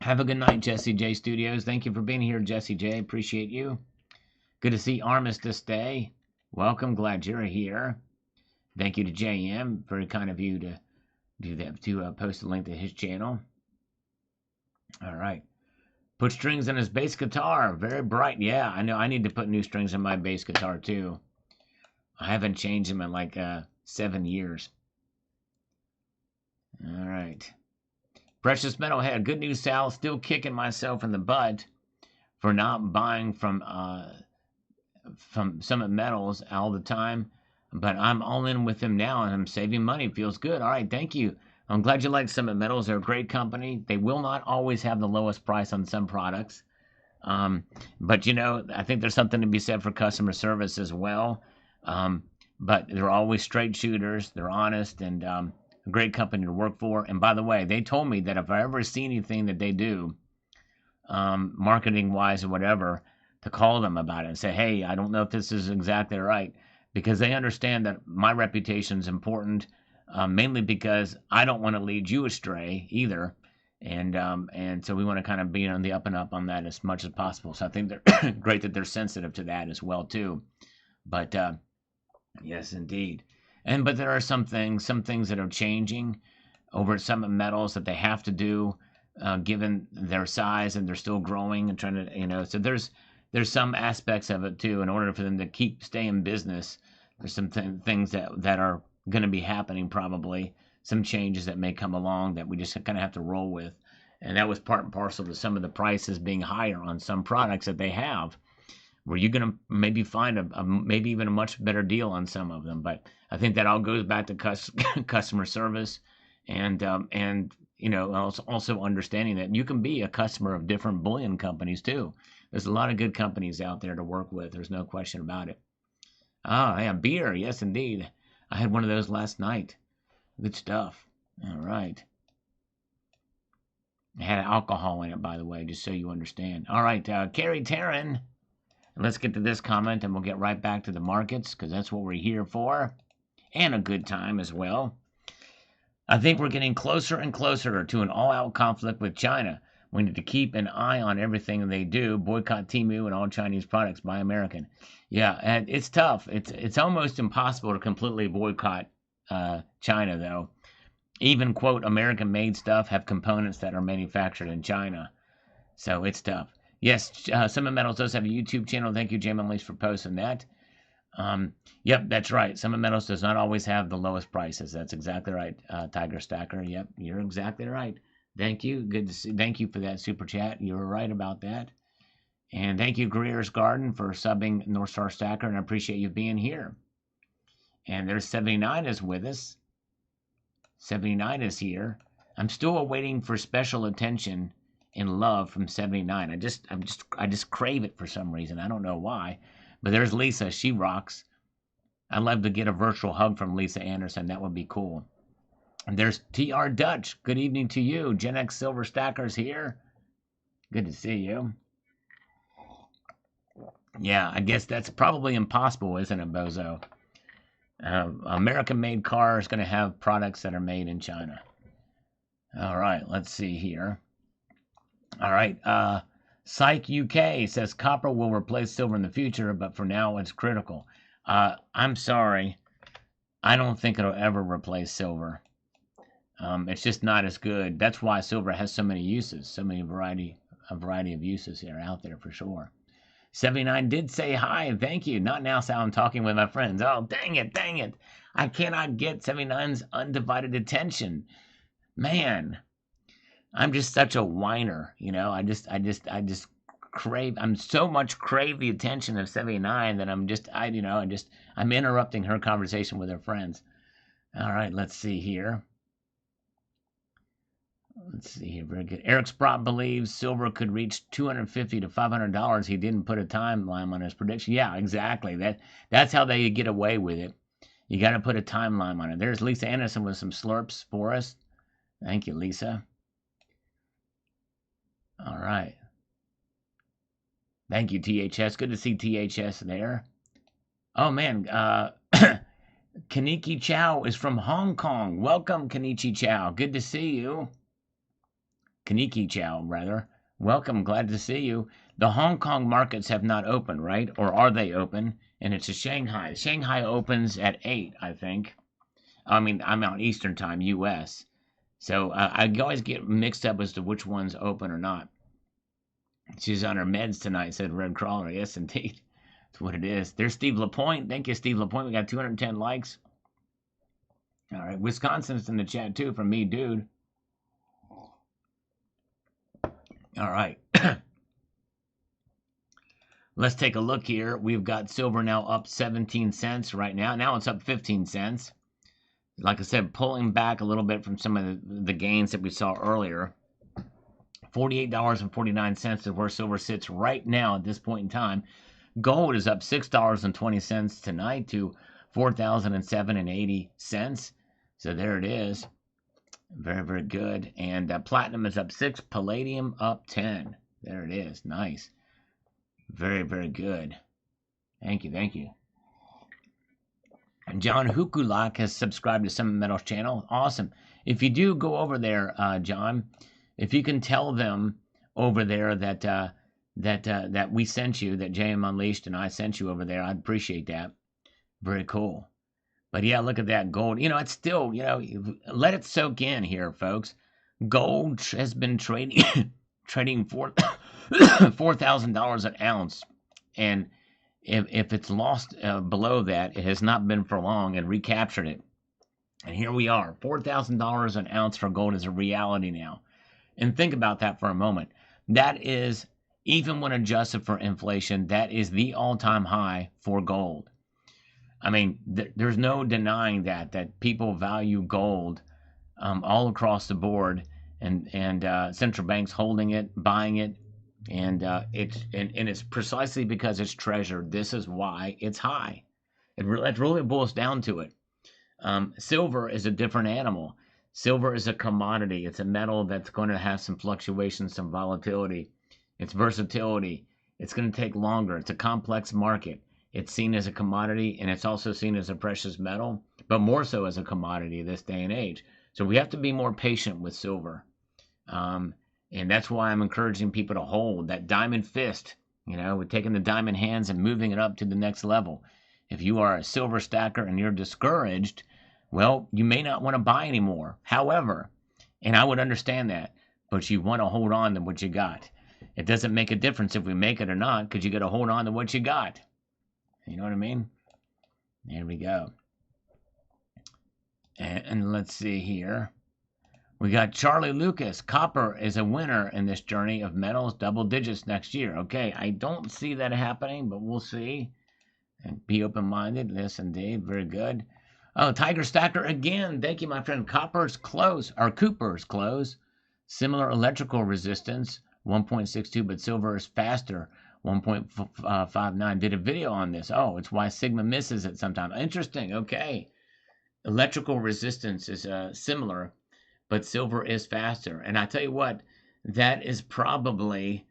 Have a good night, Jesse J Studios. Thank you for being here, Jesse J. Appreciate you. Good to see Armistice Day. Welcome. Glad you're here. Thank you to JM. Very kind of you to do that, to post a link to his channel. All right. Put strings in his bass guitar. Very bright. Yeah, I know. I need to put new strings in my bass guitar, too. I haven't changed them in like 7 years. All right. Precious Metalhead. Good news, Sal. Still kicking myself in the butt for not buying from Summit Metals all the time. But I'm all in with them now, and I'm saving money. Feels good. All right, thank you. I'm glad you like Summit Metals. They're a great company. They will not always have the lowest price on some products. But, I think there's something to be said for customer service as well. But they're always straight shooters. They're honest, and a great company to work for. And by the way, they told me that if I ever see anything that they do, marketing-wise or whatever, to call them about it and say, hey, I don't know if this is exactly right, because they understand that my reputation is important, mainly because I don't want to lead you astray either. And so we want to kind of be on the up and up on that as much as possible. So I think they're great that they're sensitive to that as well too. But yes, indeed. But there are some things that are changing over at Summit Metals that they have to do, given their size, and they're still growing and trying to, So there's some aspects of it too. In order for them to stay in business, there's some things that are going to be happening, probably some changes that may come along that we just kind of have to roll with. And that was part and parcel to some of the prices being higher on some products that they have, where you're going to maybe find maybe even a much better deal on some of them. But I think that all goes back to customer service, and also understanding that you can be a customer of different bullion companies too. There's a lot of good companies out there to work with. There's no question about it. Ah, yeah, beer. Yes, indeed. I had one of those last night. Good stuff. All right. It had alcohol in it, by the way, just so you understand. All right, Carrie Taryn. Let's get to this comment, and we'll get right back to the markets, because that's what we're here for, and a good time as well. I think we're getting closer and closer to an all-out conflict with China. We need to keep an eye on everything they do. Boycott Temu and all Chinese products. Buy American. Yeah, and it's tough. It's almost impossible to completely boycott China, though. Even, quote, American-made stuff have components that are manufactured in China. So it's tough. Yes, Summit Metals does have a YouTube channel. Thank you, Jamin Lease, for posting that. Yep, that's right. Summit Metals does not always have the lowest prices. That's exactly right, Tiger Stacker. Yep, you're exactly right. Thank you. Good to see. Thank you for that super chat. You were right about that. And thank you, Greer's Garden, for subbing North Star Stacker, and I appreciate you being here. And there's 79 is with us. 79 is here. I'm still awaiting for special attention and love from 79. I just crave it for some reason. I don't know why. But there's Lisa. She rocks. I'd love to get a virtual hug from Lisa Anderson. That would be cool. And there's TR Dutch. Good evening to you. Gen X Silver Stackers here. Good to see you. Yeah, I guess that's probably impossible, isn't it, Bozo? American-made car is going to have products that are made in China. All right, let's see here. All right, Psych UK says copper will replace silver in the future, but for now it's critical. I'm sorry. I don't think it'll ever replace silver. It's just not as good. That's why silver has so many uses, so many variety of uses here out there for sure. 79 did say hi. Thank you. Not now, Sal. I'm talking with my friends. Oh, dang it. I cannot get 79's undivided attention. Man, I'm just such a whiner, I just crave. I'm so much crave the attention of 79 that I'm interrupting her conversation with her friends. All right, let's see here. Very good. Eric Sprott believes silver could reach $250 to $500. He didn't put a timeline on his prediction. Yeah, exactly. That's how they get away with it. You got to put a timeline on it. There's Lisa Anderson with some slurps for us. Thank you, Lisa. All right. Thank you, THS. Good to see THS there. Oh, man. Kaniki Chow is from Hong Kong. Welcome, Kanichi Chow. Good to see you. Kaniki Chow, rather. Welcome. Glad to see you. The Hong Kong markets have not opened, right? Or are they open? And it's a Shanghai. Shanghai opens at 8, I think. I mean, I'm on Eastern Time, U.S. So I always get mixed up as to which one's open or not. She's on her meds tonight, said Red Crawler. Yes, indeed. That's what it is. There's Steve LaPointe. Thank you, Steve LaPointe. We got 210 likes. All right. Wisconsin's in the chat, too, from me, dude. All right. Let's take a look here. We've got silver now up 17 cents right now. Now it's up 15 cents. Like I said, pulling back a little bit from some of the gains that we saw earlier. $48.49 is where silver sits right now at this point in time. Gold is up $6.20 tonight to $4,007.80. So there it is. Very, very good. And platinum is up 6. Palladium up 10. There it is. Nice. Very, very good. Thank you, thank you. And John Hukulak has subscribed to Summit Metals channel. Awesome. If you do go over there, John, if you can tell them over there that that we sent you, that JM Unleashed and I sent you over there, I'd appreciate that. Very cool. But yeah, look at that gold. It's still, let it soak in here, folks. Gold has been trading trading for $4,000 an ounce, and if it's lost below that, it has not been for long, and recaptured it. And here we are, $4,000 an ounce for gold is a reality now. And think about that for a moment. That is, even when adjusted for inflation, that is the all-time high for gold. I mean, there's no denying that people value gold all across the board, and central banks holding it, buying it, and it's precisely because it's treasured. This is why it's high. It really boils down to it. Silver is a different animal. Silver is a commodity. It's a metal that's going to have some fluctuations, some volatility. It's versatility. It's going to take longer. It's a complex market. It's seen as a commodity, and it's also seen as a precious metal, but more so as a commodity this day and age. So we have to be more patient with silver. And that's why I'm encouraging people to hold that diamond fist, with taking the diamond hands and moving it up to the next level. If you are a silver stacker and you're discouraged, well, you may not want to buy anymore. However, and I would understand that, but you want to hold on to what you got. It doesn't make a difference if we make it or not, because you got to hold on to what you got. You know what I mean? There we go. And let's see here. We got Charlie Lucas. Copper is a winner in this journey of metals, double digits next year. Okay, I don't see that happening, but we'll see. And be open-minded. Yes, indeed. Very good. Oh, Tiger Stacker again. Thank you, my friend. Copper's close, or Cooper's close. Similar electrical resistance, 1.62, but silver is faster, 1.59. Did a video on this. Oh, it's why Sigma misses it sometimes. Interesting. Okay. Electrical resistance is similar, but silver is faster. And I tell you what, that is probably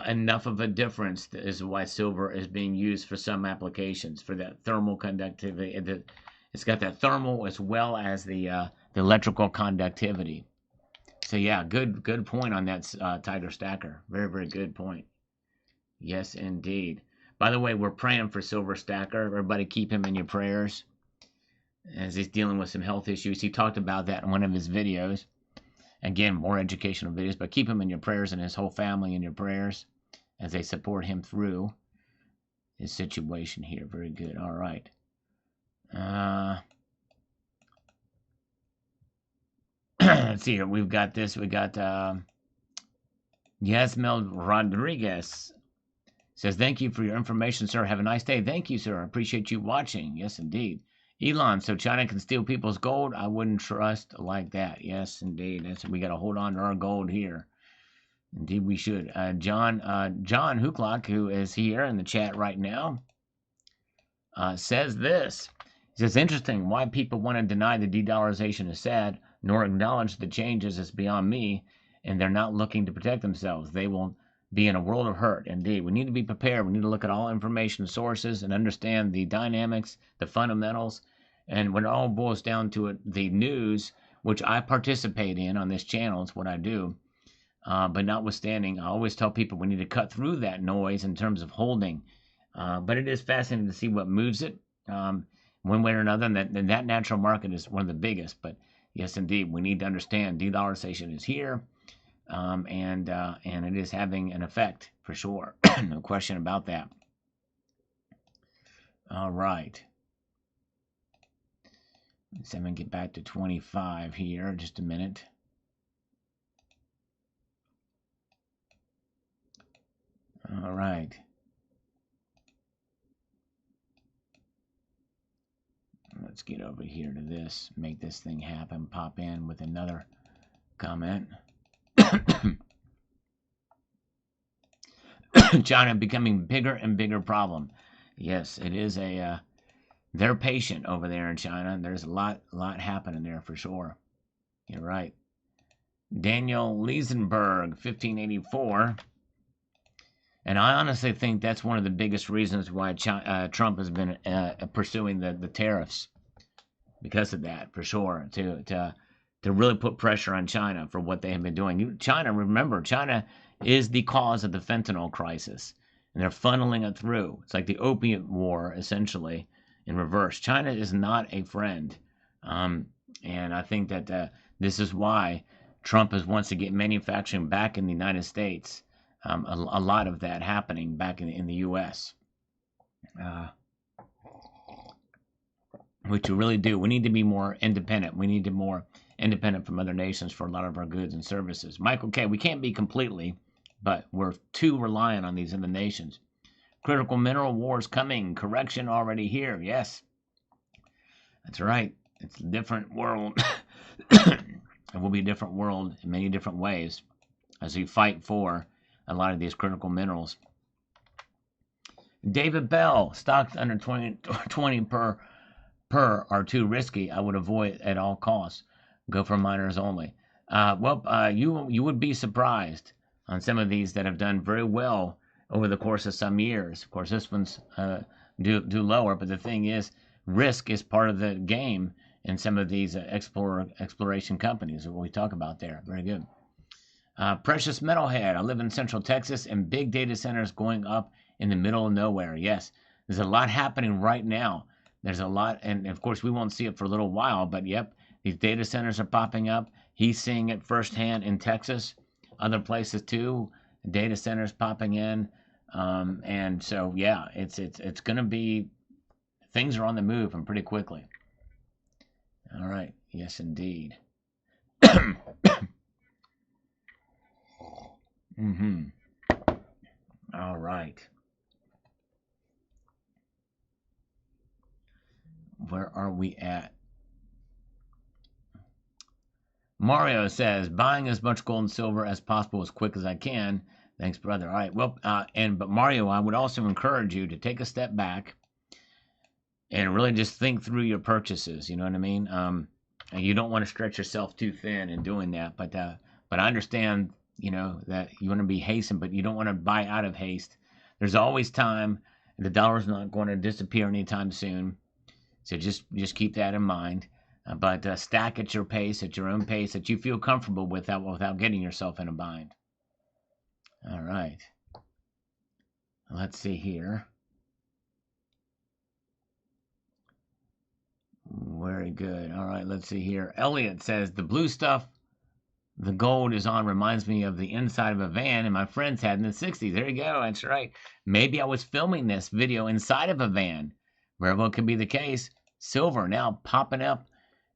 enough of a difference is why silver is being used for some applications, for that thermal conductivity. It's got that thermal as well as the electrical conductivity. So yeah, good point on that, Tiger Stacker. Very, very good point. Yes, indeed. By the way, we're praying for Silver Stacker. Everybody keep him in your prayers as he's dealing with some health issues. He talked about that in one of his videos. Again, more educational videos, but keep him in your prayers and his whole family in your prayers as they support him through his situation here. Very good. All right. Let's see here. We've got this. We got Yasmel Rodriguez. Says, thank you for your information, sir. Have a nice day. Thank you, sir. I appreciate you watching. Yes, indeed. Elon, so China can steal people's gold? I wouldn't trust like that. Yes, indeed. We got to hold on to our gold here. Indeed, we should. John Huklok, who is here in the chat right now, says this. He says, interesting. Why people want to deny the de-dollarization is sad, nor acknowledge the changes is beyond me, and they're not looking to protect themselves. They will be in a world of hurt. Indeed, we need to be prepared. We need to look at all information sources and understand the dynamics, the fundamentals, and when it all boils down to it, the news, which I participate in on this channel, is what I do. But notwithstanding, I always tell people we need to cut through that noise in terms of holding. But it is fascinating to see what moves it one way or another, and that natural market is one of the biggest. But yes, indeed, we need to understand de-dollarization is here. And it is having an effect for sure. No question about that. All right. Let's get back to 25 here. Just a minute. All right. Let's get over here to this. Make this thing happen. Pop in with another comment. China becoming bigger and bigger problem. Yes, it is a. They're patient over there in China. There's a lot happening there for sure. You're right. Daniel Liesenberg, 1584. And I honestly think that's one of the biggest reasons why Trump has been pursuing the tariffs, because of that, for sure, to really put pressure on China for what they have been doing. China, remember, China is the cause of the fentanyl crisis, and they're funneling it through. It's like the opiate war, essentially, in reverse. China is not a friend, and I think that this is why Trump wants to get manufacturing back in the United States. A lot of that happening back in the U.S. Which we really do. We need to be more independent. We need to be more independent from other nations for a lot of our goods and services. Michael K., we can't be completely, but we're too reliant on these other nations. Critical mineral wars coming. Correction already here. Yes. That's right. It's a different world. It will be a different world in many different ways as we fight for a lot of these critical minerals. David Bell, stocks under 20 per are too risky. I would avoid at all costs. Go for miners only. You would be surprised on some of these that have done very well over the course of some years. Of course, this one's do lower, but the thing is, risk is part of the game in some of these exploration companies that we talk about there. Very good. Precious Metalhead. I live in Central Texas, and big data centers going up in the middle of nowhere. Yes, there's a lot happening right now. There's a lot, and of course we won't see it for a little while, but yep, these data centers are popping up. He's seeing it firsthand in Texas, other places too. Data centers popping in, and so yeah, it's going to be, things are on the move and pretty quickly. All right, yes indeed. All right. Where are we at? Mario says, buying as much gold and silver as possible as quick as I can. Thanks, brother. All right. Well, but Mario, I would also encourage you to take a step back and really just think through your purchases. You know what I mean? You don't want to stretch yourself too thin in doing that, but I understand, that you want to be hastened, but you don't want to buy out of haste. There's always time. The dollar's not going to disappear anytime soon. So just keep that in mind. But stack at your pace, at your own pace, that you feel comfortable with without getting yourself in a bind. All right. Let's see here. Very good. All right, let's see here. Elliot says, the blue stuff the gold is on reminds me of the inside of a van and my friends had in the 60s. There you go. That's right. Maybe I was filming this video inside of a van. Very well could be the case. Silver now popping up.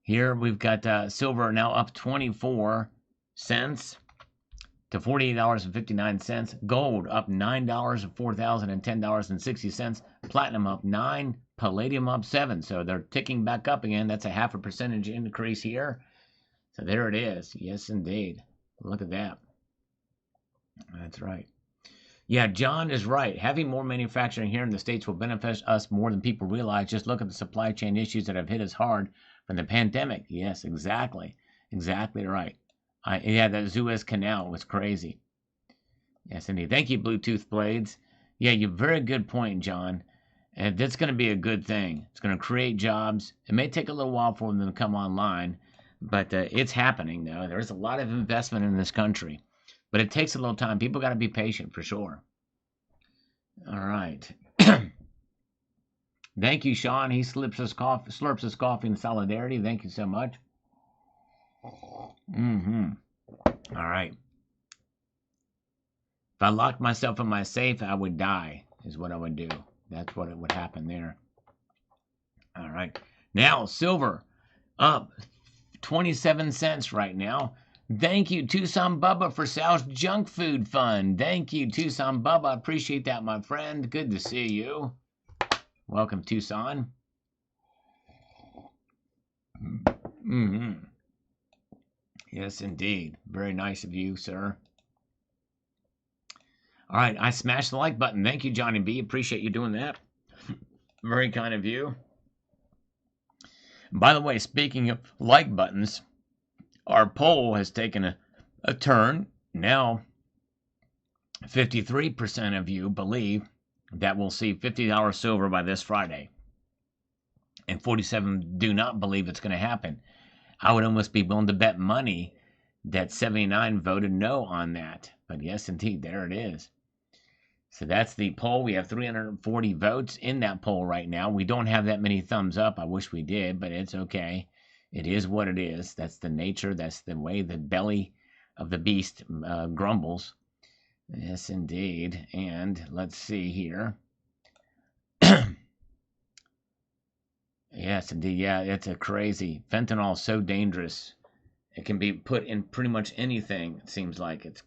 Here we've got silver now up 24 cents to $48.59. Gold up $9 to $4,010.60. Platinum up 9. Palladium up 7. So they're ticking back up again. That's a 0.5% increase here. So there it is. Yes, indeed. Look at that. That's right. Yeah, John is right. Having more manufacturing here in the States will benefit us more than people realize. Just look at the supply chain issues that have hit us hard from the pandemic. Yes, exactly. Exactly right. The Suez Canal was crazy. Yes, indeed. Thank you, Bluetooth Blades. Yeah, you very good point, John. And that's going to be a good thing. It's going to create jobs. It may take a little while for them to come online, but it's happening, though. There's a lot of investment in this country. But it takes a little time. People got to be patient, for sure. All right. Thank you, Sean. He slurps his coffee in solidarity. Thank you so much. All right. If I locked myself in my safe, I would die, is what I would do. That's what would happen there. All right. Now, silver up 27 cents right now. Thank you, Tucson Bubba, for Sal's Junk Food Fund. Thank you, Tucson Bubba. I appreciate that, my friend. Good to see you. Welcome, Tucson. Yes, indeed. Very nice of you, sir. All right, I smashed the like button. Thank you, Johnny B. Appreciate you doing that. Very kind of you. By the way, speaking of like buttons, our poll has taken a turn. Now, 53% of you believe that we'll see $50 silver by this Friday, and 47 do not believe it's going to happen. I would almost be willing to bet money that 79 voted no on that. But yes, indeed, there it is. So that's the poll. We have 340 votes in that poll right now. We don't have that many thumbs up. I wish we did, but it's okay. It is what it is. That's the nature. That's the way the belly of the beast grumbles. Yes, indeed. And let's see here. Yes, indeed. Yeah, it's a crazy. Fentanyl is so dangerous. It can be put in pretty much anything. It seems like it's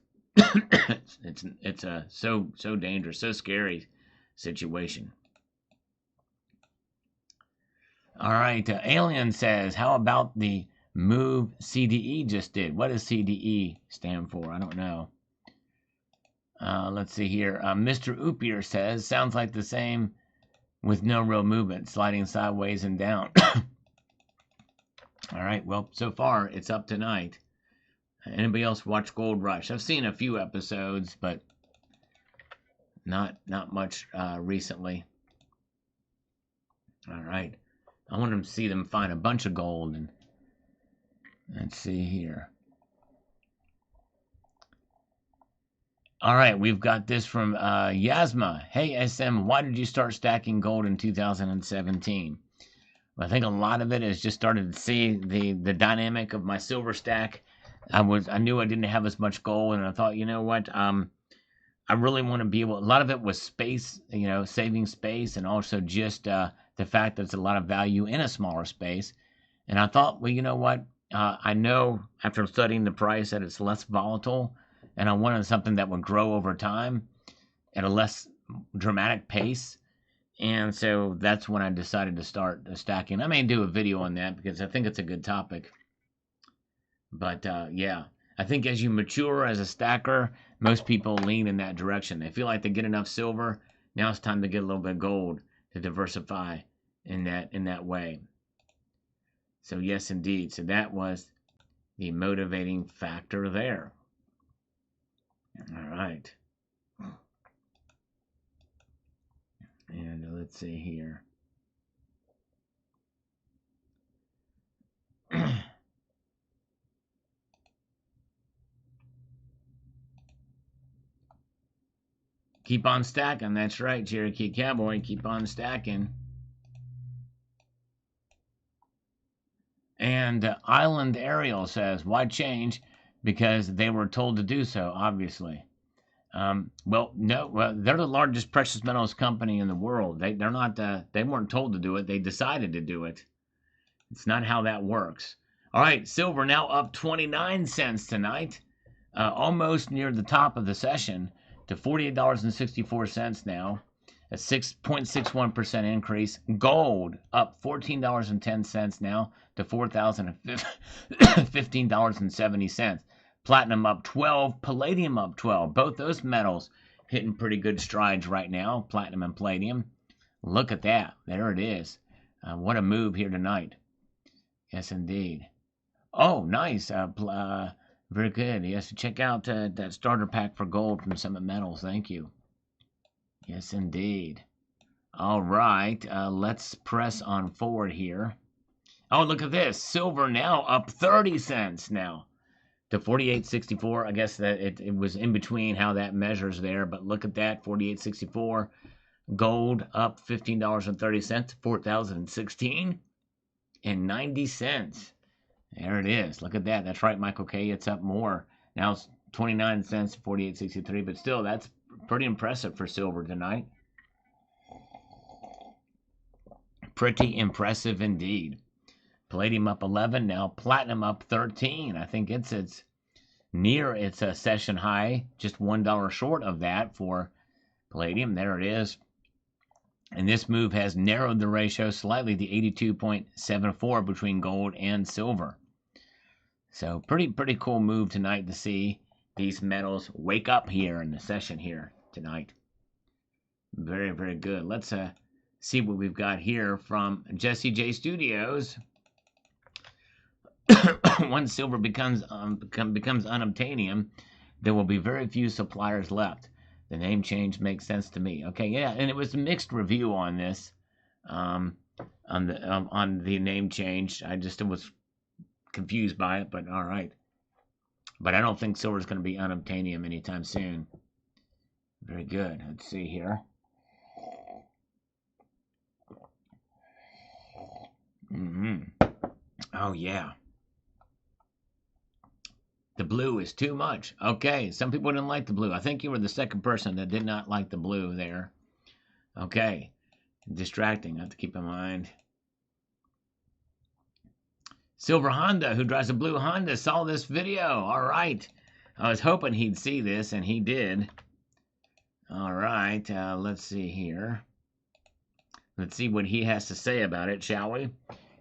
it's a so dangerous, so scary situation. All right, Alien says, how about the move CDE just did? What does CDE stand for? I don't know. Let's see here. Mr. Oopier says, sounds like the same with no real movement, sliding sideways and down. All right, well, so far it's up tonight. Anybody else watch Gold Rush? I've seen a few episodes, but not much recently. All right, I want to see them find a bunch of gold. And let's see here. All right, we've got this from Yasma. Hey, SM, why did you start stacking gold in 2017? Well, I think a lot of it is just started to see the dynamic of my silver stack. I knew I didn't have as much gold, and I thought, you know what? I really want to be able. A lot of it was space, saving space, and also just the fact that it's a lot of value in a smaller space. And I thought, well, you know what? I know after studying the price that it's less volatile, and I wanted something that would grow over time at a less dramatic pace. And so that's when I decided to start stacking. I may do a video on that because I think it's a good topic. But yeah, I think as you mature as a stacker, most people lean in that direction. They feel like they get enough silver. Now it's time to get a little bit of gold to diversify in that way. So yes, indeed. So that was the motivating factor there. All right. And let's see here. Keep on stacking. That's right, Cherokee Cowboy. Keep on stacking. And Island Ariel says, why change? Because they were told to do so, obviously. Well, no, they're the largest precious metals company in the world. They're not. They weren't told to do it. They decided to do it. It's not how that works. All right, silver now up 29 cents tonight, almost near the top of the session to $48.64 now, a 6.61% increase. Gold up $14.10 now to $4,015.70. Platinum up 12, palladium up 12. Both those metals hitting pretty good strides right now, platinum and palladium. Look at that. There it is. What a move here tonight. Yes, indeed. Oh, nice. Very good. Yes, check out that starter pack for gold from Summit Metals. Thank you. Yes, indeed. All right. Let's press on forward here. Oh, look at this. Silver now up 30 cents now to 48.64. I guess that it was in between how that measures there, but look at that, 48.64. Gold up $15.30, 4,016.90. There it is. Look at that. That's right, Michael K. It's up more. Now it's 29 cents, 48.63, but still, that's pretty impressive for silver tonight. Pretty impressive indeed. Palladium up 11, now platinum up 13. I think it's near its session high, just $1 short of that for palladium. There it is. And this move has narrowed the ratio slightly to 82.74 between gold and silver. So pretty cool move tonight to see these metals wake up here in the session here tonight. Very, very good. Let's see what we've got here from Jesse J Studios. Once silver becomes unobtainium, there will be very few suppliers left. The name change makes sense to me. Okay, yeah, and it was a mixed review on this, on the name change. I just was confused by it, but all right. But I don't think silver is going to be unobtainium anytime soon. Very good. Let's see here. Oh, yeah. The blue is too much. Okay, some people didn't like the blue. I think you were the second person that did not like the blue there. Okay, distracting. I have to keep in mind. Silver Honda, who drives a blue Honda, saw this video. All right. I was hoping he'd see this, and he did. All right, let's see here. Let's see what he has to say about it, shall we?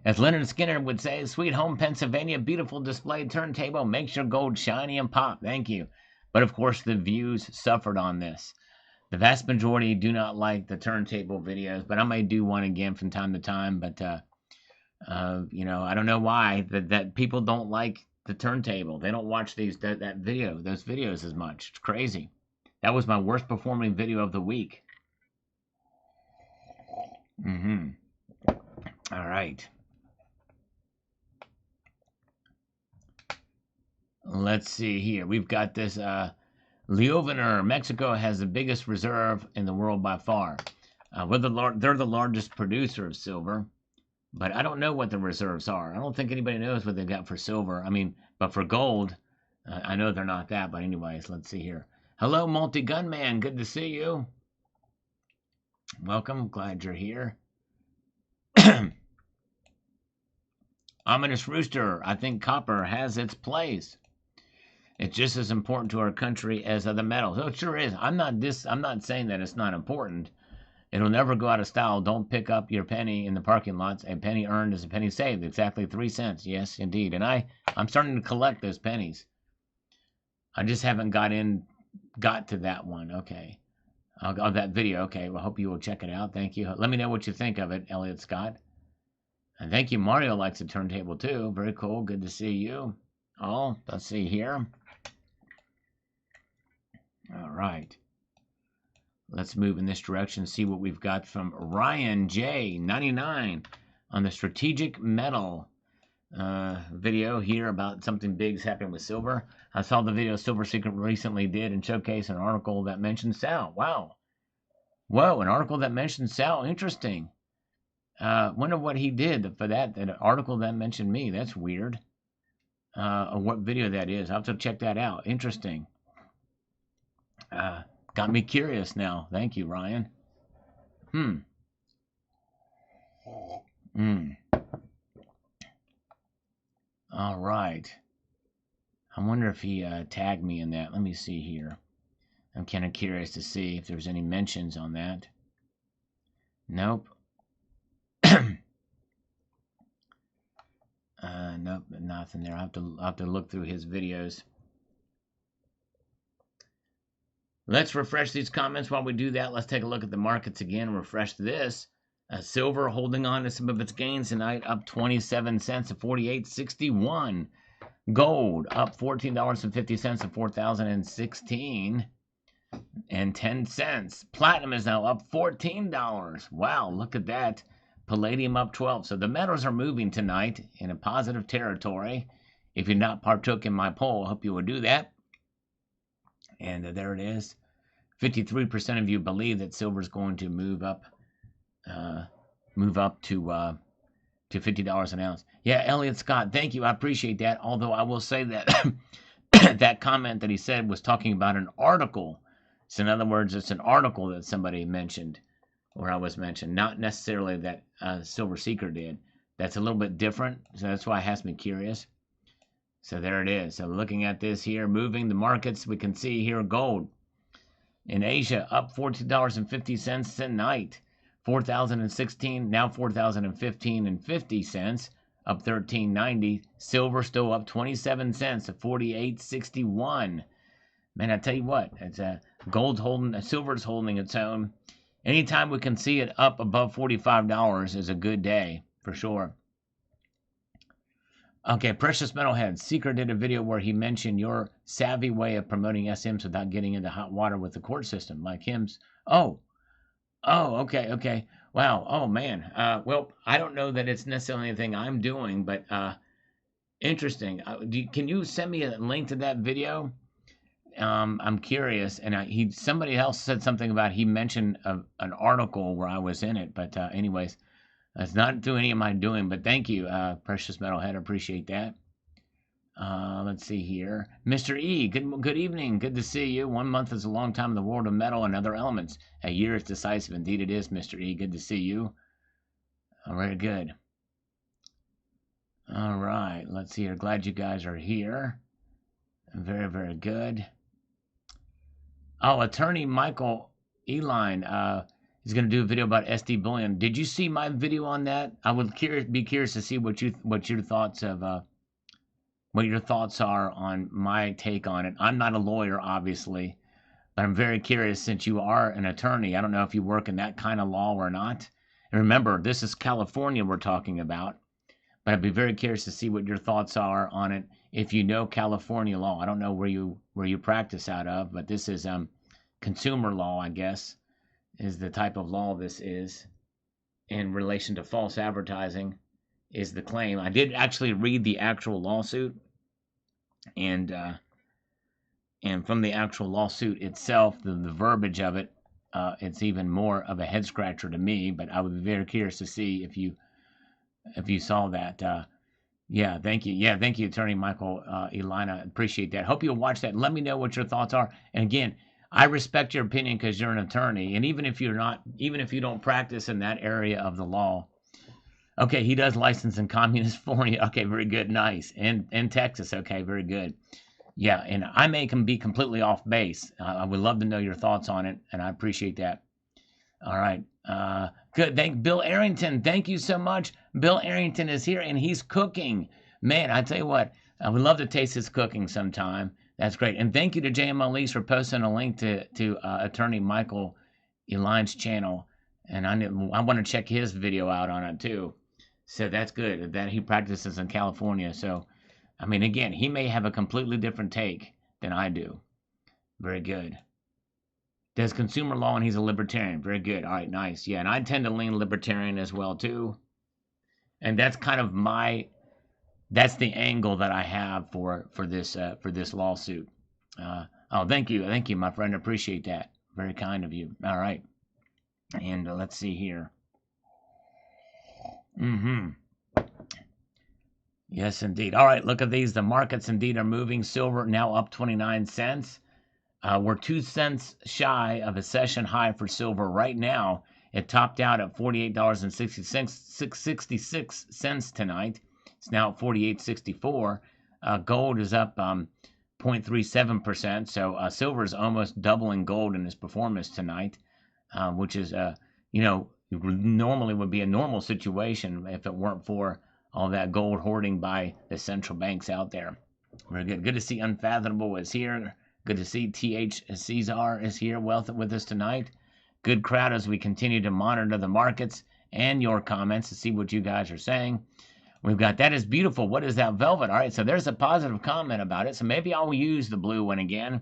As Leonard Skinner would say, Sweet Home Pennsylvania, beautiful display turntable, makes your gold shiny and pop. Thank you. But of course, the views suffered on this. The vast majority do not like the turntable videos, but I may do one again from time to time. But, you know, I don't know why that people don't like the turntable. They don't watch those videos as much. It's crazy. That was my worst performing video of the week. All right. Let's see here. We've got this Leovener. Mexico has the biggest reserve in the world by far. They're the largest producer of silver, but I don't know what the reserves are. I don't think anybody knows what they got for silver. I mean, but for gold, I know they're not that. But anyways, let's see here. Hello, Multi-Gunman. Good to see you. Welcome. Glad you're here. Ominous Rooster. I think copper has its place. It's just as important to our country as other metals. Oh, it sure is. I'm not saying that it's not important. It'll never go out of style. Don't pick up your penny in the parking lots. A penny earned is a penny saved. Exactly 3 cents. Yes, indeed. And I'm starting to collect those pennies. I just haven't got to that one. Okay. That video. Okay. Well, I hope you will check it out. Thank you. Let me know what you think of it, Elliot Scott. And thank you. Mario likes the turntable too. Very cool. Good to see you. Oh, let's see here. All right. Let's move in this direction and see what we've got from Ryan J. 99 on the strategic metal video here about something big's happening with silver. I saw the video Silver Secret recently did and showcased an article that mentioned Sal. Wow. Whoa, an article that mentioned Sal. Interesting. Wonder what he did for that article that mentioned me. That's weird. Or what video that is. I'll have to check that out. Interesting. Got me curious now. Thank you, Ryan. All right. I wonder if he tagged me in that. Let me see here. I'm kind of curious to see if there's any mentions on that. Nope. Nope, nothing there. I'll have to look through his videos. Let's refresh these comments. While we do that, let's take a look at the markets again. Refresh this. Silver holding on to some of its gains tonight, up 27 cents to 48.61. Gold up $14.50 to 4,016 and 10 cents. Platinum is now up $14. Wow, look at that. Palladium up 12. So the metals are moving tonight in a positive territory. If you're not partook in my poll, I hope you will do that. And there it is. 53% of you believe that silver is going to move up to $50 an ounce. Yeah, Elliot Scott, thank you. I appreciate that. Although I will say that that comment that he said was talking about an article. So in other words, it's an article that somebody mentioned, or I was mentioned, not necessarily that Silver Seeker did. That's a little bit different, so that's why it has me curious. So there it is. So looking at this here, moving the markets, we can see here gold in Asia up $14.50 tonight, 4,016, now 4,015 and 50 cents, up 13.90. Silver still up 27 cents to 48.61. Man, I tell you what, it's silver's holding its own. Anytime we can see it up above $45 is a good day for sure. Okay, Precious Metalhead. Seeker did a video where he mentioned your savvy way of promoting SMs without getting into hot water with the court system, like him's. Oh, okay, okay. Wow. Oh, man. Well, I don't know that it's necessarily anything I'm doing, but interesting. Can you send me a link to that video? I'm curious. And somebody else said something about he mentioned an article where I was in it, but anyways. That's not through any of my doing, but thank you, Precious Metalhead. Appreciate that. Let's see here. Mr. E, good evening. Good to see you. 1 month is a long time in the world of metal and other elements. A year is decisive. Indeed it is, Mr. E. Good to see you. All right, good. All right, let's see here. Glad you guys are here. Very, very good. Oh, attorney Michael Eline, he's going to do a video about SD bullion. Did you see my video on that? I would be curious to see what your thoughts of what your thoughts are on my take on it. I'm not a lawyer, obviously, but I'm very curious since you are an attorney. I don't know if you work in that kind of law or not. And remember, this is California we're talking about, but I'd be very curious to see what your thoughts are on it. If you know California law, I don't know where you practice out of, but this is consumer law, I guess, is the type of law this is in relation to false advertising is the claim. I did actually read the actual lawsuit, and from the actual lawsuit itself, the verbiage of it, it's even more of a head scratcher to me. But I would be very curious to see if you saw that. Yeah, thank you. Yeah, thank you, Attorney Michael Elina. Appreciate that. Hope you'll watch that. Let me know what your thoughts are. And again, I respect your opinion because you're an attorney, and even if you don't practice in that area of the law. Okay, he does license in communist California. Okay, very good, nice. And Texas, okay, very good. Yeah, and I may be completely off base. I would love to know your thoughts on it, and I appreciate that. All right, good. Thank Bill Arrington. Thank you so much. Bill Arrington is here, and he's cooking. Man, I tell you what, I would love to taste his cooking sometime. That's great. And thank you to JM Elise for posting a link to Attorney Michael Eline's channel. And I want to check his video out on it too. So that's good that he practices in California. So, I mean, again, he may have a completely different take than I do. Very good. Does consumer law, and he's a libertarian. Very good. All right, nice. Yeah, and I tend to lean libertarian as well too. And that's kind of that's the angle that I have for this lawsuit. Oh, thank you, my friend. Appreciate that. Very kind of you. All right, and let's see here. Yes, indeed. All right, look at these. The markets indeed are moving. Silver now up 29 cents. We're 2 cents shy of a session high for silver right now. It topped out at $48.66 tonight. It's now at $48.64. Gold is up 0.37%. So silver is almost doubling gold in its performance tonight, which is, normally would be a normal situation if it weren't for all that gold hoarding by the central banks out there. Very good. Good to see Unfathomable is here. Good to see TH Caesar is here with us tonight. Good crowd as we continue to monitor the markets and your comments to see what you guys are saying. We've got that is beautiful. What is that velvet? All right, so there's a positive comment about it. So maybe I'll use the blue one again.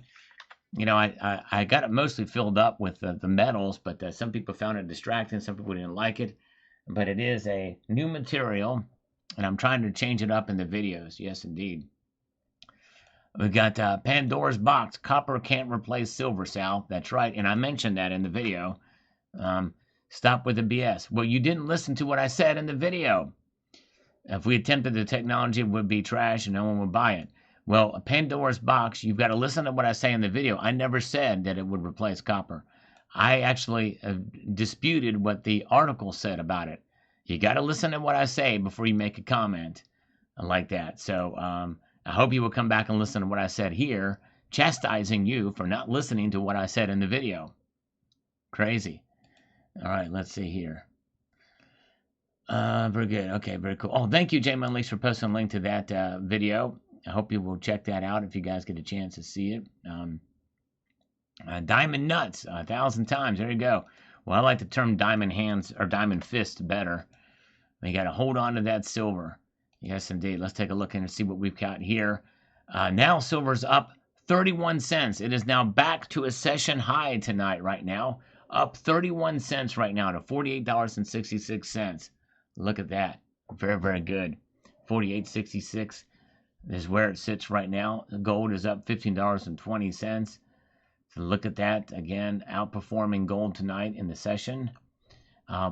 I got it mostly filled up with the metals, but some people found it distracting. Some people didn't like it. But it is a new material, and I'm trying to change it up in the videos. Yes, indeed. We got Pandora's box. Copper can't replace silver, Sal. That's right, and I mentioned that in the video. Stop with the BS. Well, you didn't listen to what I said in the video. If we attempted the technology, it would be trash and no one would buy it. Well, a Pandora's box, you've got to listen to what I say in the video. I never said that it would replace copper. I actually disputed what the article said about it. You got to listen to what I say before you make a comment like that. So I hope you will come back and listen to what I said here, chastising you for not listening to what I said in the video. Crazy. All right, let's see here. Very good. Okay, very cool. Oh, thank you, J-Man Leaks, for posting a link to that video. I hope you will check that out if you guys get a chance to see it. Diamond nuts, 1,000 times. There you go. Well, I like the term diamond hands or diamond fist better. You got to hold on to that silver. Yes, indeed. Let's take a look and see what we've got here. Now silver's up 31 cents. It is now back to a session high tonight right now. Up 31 cents right now to $48.66. Look at that. Very, very good. 48.66 is where it sits right now. Gold is up $15.20. So look at that. Again, outperforming gold tonight in the session.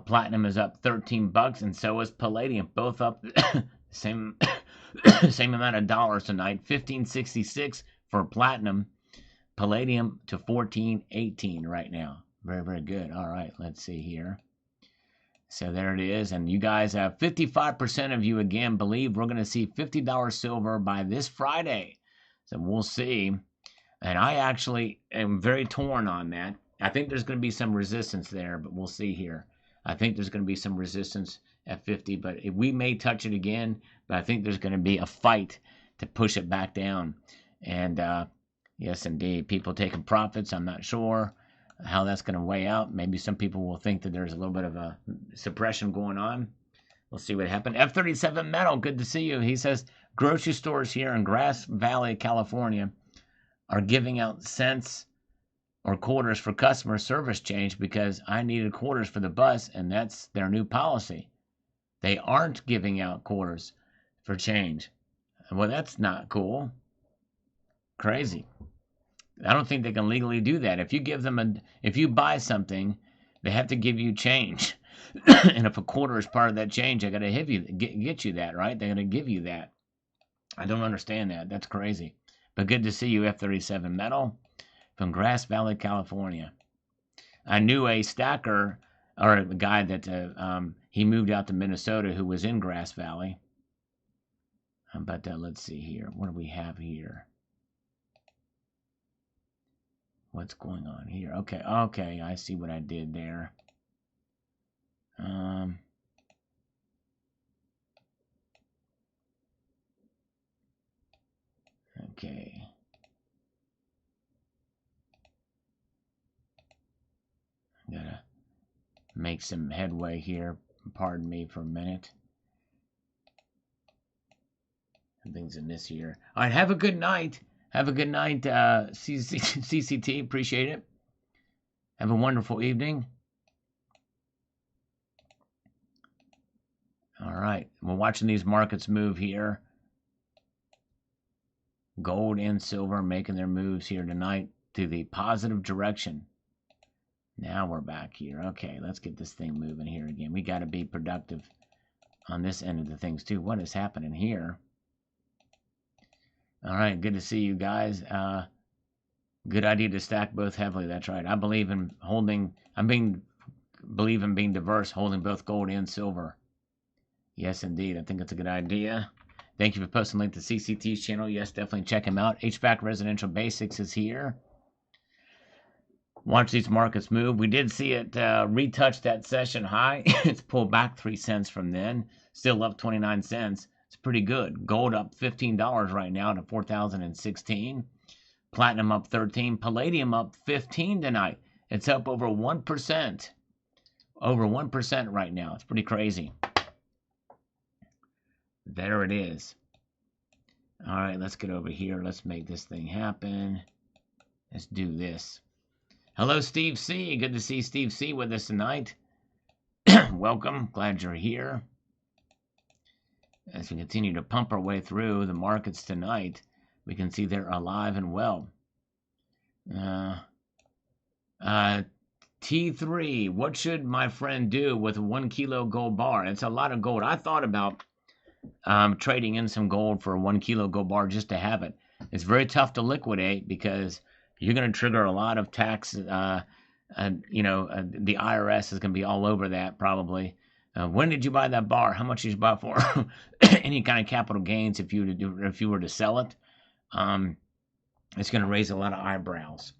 Platinum is up 13 bucks, and so is palladium. Both up same same amount of dollars tonight. 15.66 for platinum. Palladium to 14.18 right now. Very, very good. All right, let's see here. So there it is. And you guys have 55% of you again believe we're going to see $50 silver by this Friday. So we'll see. And I actually am very torn on that. I think there's going to be some resistance there, but we'll see here. I think there's going to be some resistance at 50, but we may touch it again, but I think there's going to be a fight to push it back down. And yes, indeed, people taking profits. I'm not sure how that's going to weigh out. Maybe some people will think that there's a little bit of a suppression going on. We'll see what happens. F37 Metal, good to see you. He says grocery stores here in Grass Valley, California are giving out cents or quarters for customer service change because I needed quarters for the bus, and that's their new policy. They aren't giving out quarters for change. Well, that's not cool. Crazy. I don't think they can legally do that. If you give them if you buy something, they have to give you change. And if a quarter is part of that change, they got to get you that, right? They're going to give you that. I don't understand that. That's crazy. But good to see you, F37 Metal, from Grass Valley, California. I knew a stacker, or a guy that he moved out to Minnesota who was in Grass Valley. But let's see here. What do we have here? What's going on here? Okay, I see what I did there. Okay. Gotta make some headway here. Pardon me for a minute. Things in this here. All right, have a good night. Have a good night, CCT. Appreciate it. Have a wonderful evening. All right, we're watching these markets move here. Gold and silver making their moves here tonight to the positive direction. Now we're back here. Okay, let's get this thing moving here again. We got to be productive on this end of the things too. What is happening here? All right, good to see you guys. Good idea to stack both heavily. That's right. I believe in believe in being diverse, holding both gold and silver. Yes, indeed. I think it's a good idea. Thank you for posting a link to CCT's channel. Yes, definitely check him out. HVAC Residential Basics is here. Watch these markets move. We did see it retouch that session high. It's pulled back 3 cents from then. Still up 29 cents. It's pretty good. Gold up $15 right now to 4,016. Platinum up 13. Palladium up 15 tonight. It's up over 1%. Over 1% right now. It's pretty crazy. There it is. All right, let's get over here. Let's make this thing happen. Let's do this. Hello, Steve C. Good to see Steve C. with us tonight. Welcome. Glad you're here. As we continue to pump our way through the markets tonight, we can see they're alive and well. T3, what should my friend do with a 1 kilo gold bar? It's a lot of gold. I thought about trading in some gold for a 1 kilo gold bar just to have it. It's very tough to liquidate because you're going to trigger a lot of tax. The IRS is going to be all over that probably. When did you buy that bar? How much did you buy it for? Any kind of capital gains if you were to sell it. It's going to raise a lot of eyebrows.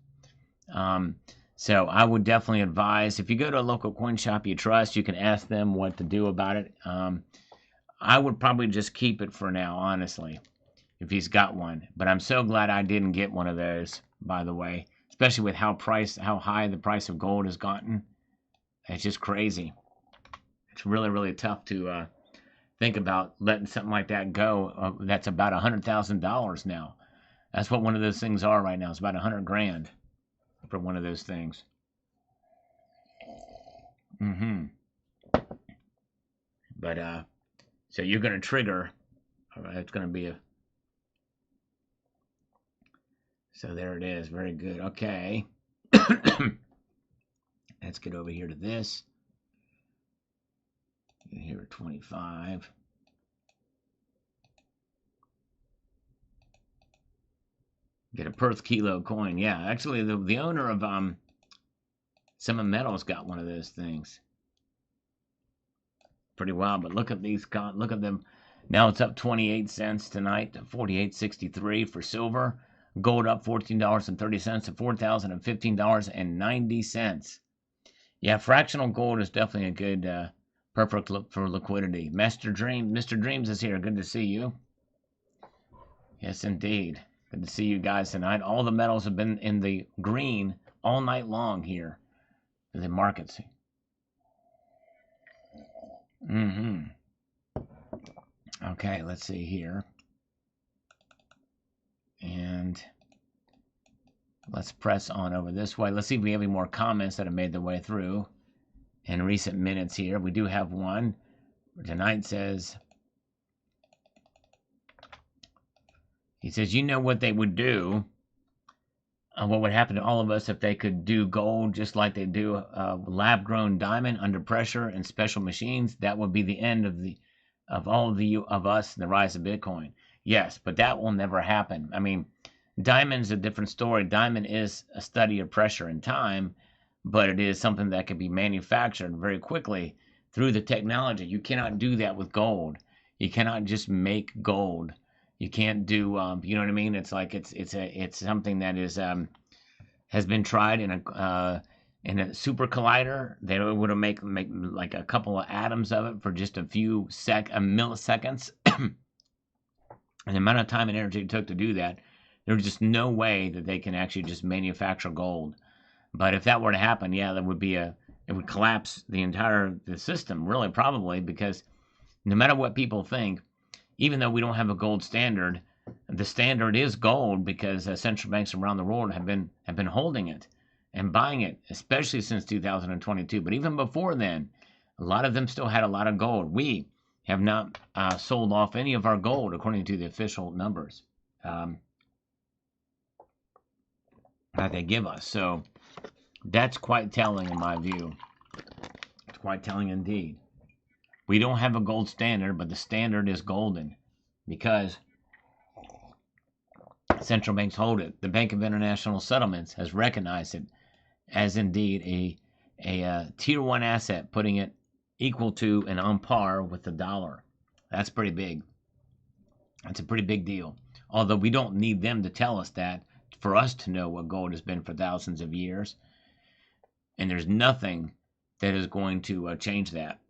So I would definitely advise, if you go to a local coin shop you trust, you can ask them what to do about it. I would probably just keep it for now, honestly, if he's got one. But I'm so glad I didn't get one of those, by the way, especially with how high the price of gold has gotten. It's just crazy. It's really, really tough to think about letting something like that go. That's about $100,000 now. That's what one of those things are right now. It's about 100 grand for one of those things. But so you're going to trigger. All right, it's going to be a. So there it is. Very good. Okay. Let's get over here to this. Here at 25. Get a Perth kilo coin. Yeah, actually, the owner of Summit Metals got one of those things. Pretty wild, but look at these. Look at them. Now it's up 28 cents tonight to 48.63 for silver. Gold up $14.30 to $4,015.90. Yeah, fractional gold is definitely a good, perfect look for liquidity. Mr. Dreams is here. Good to see you. Yes, indeed. Good to see you guys tonight. All the metals have been in the green all night long here for the markets. Okay, let's see here. And let's press on over this way. Let's see if we have any more comments that have made their way through in recent minutes here. We do have one. Tonight says, he says, you know what they would do, what would happen to all of us if they could do gold just like they do lab-grown diamond under pressure and special machines? That would be the end of all of us and the rise of Bitcoin. Yes, but that will never happen. I mean, diamond's a different story. Diamond is a study of pressure and time, but it is something that can be manufactured very quickly through the technology. You cannot do that with gold. You cannot just make gold. You can't do, you know what I mean? It's like it's something that is has been tried in a super collider. They were able to make like a couple of atoms of it for just a few milliseconds. And the amount of time and energy it took to do that, there's just no way that they can actually just manufacture gold. But if that were to happen, yeah, it would collapse the system, really, probably, because no matter what people think, even though we don't have a gold standard, the standard is gold because central banks around the world have been holding it and buying it, especially since 2022. But even before then, a lot of them still had a lot of gold. We have not sold off any of our gold according to the official numbers that they give us. So that's quite telling in my view. It's quite telling indeed. We don't have a gold standard, but the standard is golden because central banks hold it. The Bank of International Settlements has recognized it as indeed a tier 1 asset, putting it equal to and on par with the dollar. That's pretty big. That's a pretty big deal. Although we don't need them to tell us that for us to know what gold has been for thousands of years. And there's nothing that is going to change that.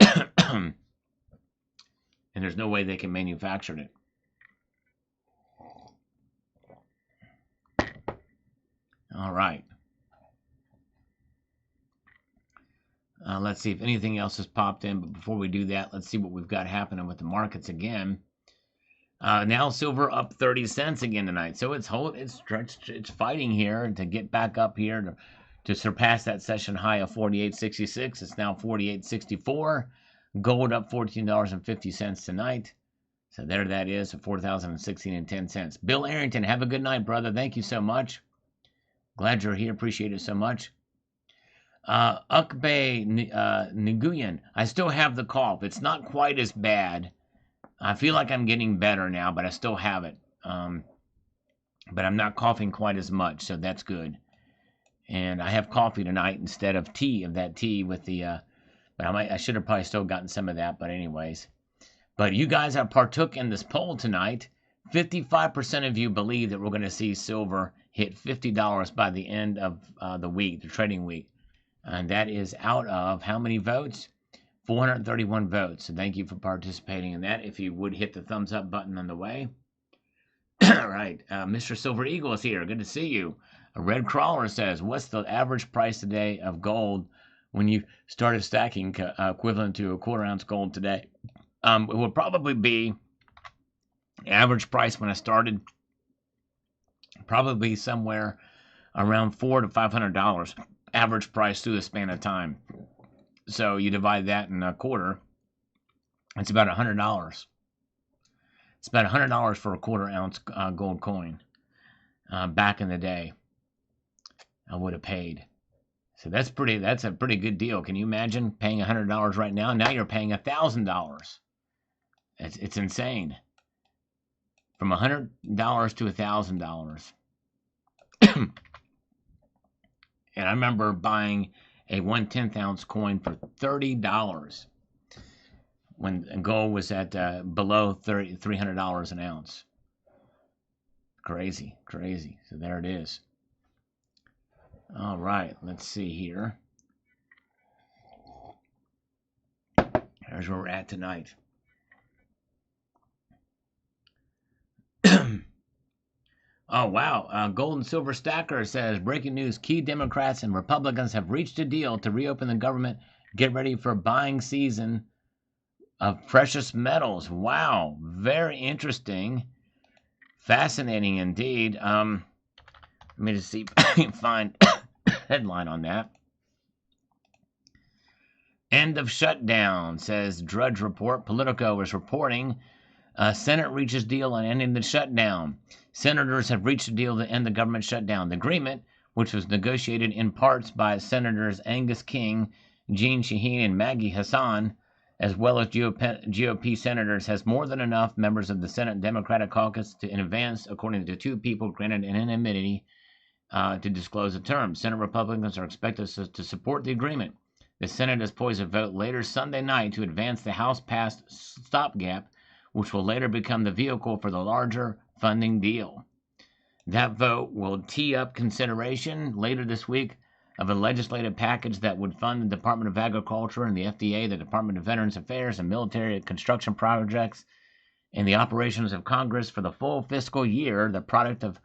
And there's no way they can manufacture it. All right. Let's see if anything else has popped in. But before we do that, let's see what we've got happening with the markets again. Now silver up 30 cents again tonight. So it's fighting here to get back up here to surpass that session high of 48.66. It's now 48.64. Gold up $14.50 tonight. So there that is, $4,016.10. Bill Arrington, have a good night, brother. Thank you so much. Glad you're here. Appreciate it so much. Ukbay Nguyen, I still have the cough. It's not quite as bad. I feel like I'm getting better now, but I still have it. But I'm not coughing quite as much, so that's good. And I have coffee tonight instead of tea, with the, but I should have probably still gotten some of that, but anyways. But you guys have partook in this poll tonight. 55% of you believe that we're going to see silver hit $50 by the end of the week, the trading week. And that is out of how many votes? 431 votes. So thank you for participating in that. If you would hit the thumbs up button on the way. All right. Mr. Silver Eagle is here. Good to see you. A Red Crawler says, what's the average price today of gold when you started stacking equivalent to a quarter ounce gold today? It would probably be average price when I started, probably somewhere around $400 to $500 average price through the span of time. So you divide that in a quarter, it's about $100. It's about $100 for a quarter ounce gold coin. Back in the day, I would have paid. So that's a pretty good deal. Can you imagine paying $100 right now? Now you're paying $1,000. It's insane. From $100 to $1,000. And I remember buying a 1/10 ounce coin for $30 when gold was at below $300 an ounce. Crazy. So there it is. All right, let's see here. Here's where we're at tonight. Oh, wow. Gold and Silver Stacker says, breaking news, key Democrats and Republicans have reached a deal to reopen the government. Get ready for buying season of precious metals. Wow. Very interesting. Fascinating indeed. Let me just see if I can find a headline on that. End of shutdown, says Drudge Report. Politico is reporting Senate reaches deal on ending the shutdown. Senators have reached a deal to end the government shutdown. The agreement, which was negotiated in parts by Senators Angus King, Jeanne Shaheen, and Maggie Hassan, as well as GOP senators, has more than enough members of the Senate Democratic caucus to in advance, according to two people granted anonymity, to disclose the terms. Senate Republicans are expected to support the agreement. The Senate is poised to vote later Sunday night to advance the House-passed stopgap, which will later become the vehicle for the larger funding deal. That vote will tee up consideration later this week of a legislative package that would fund the Department of Agriculture and the FDA, the Department of Veterans Affairs, and military construction projects, and the operations of Congress for the full fiscal year, the product of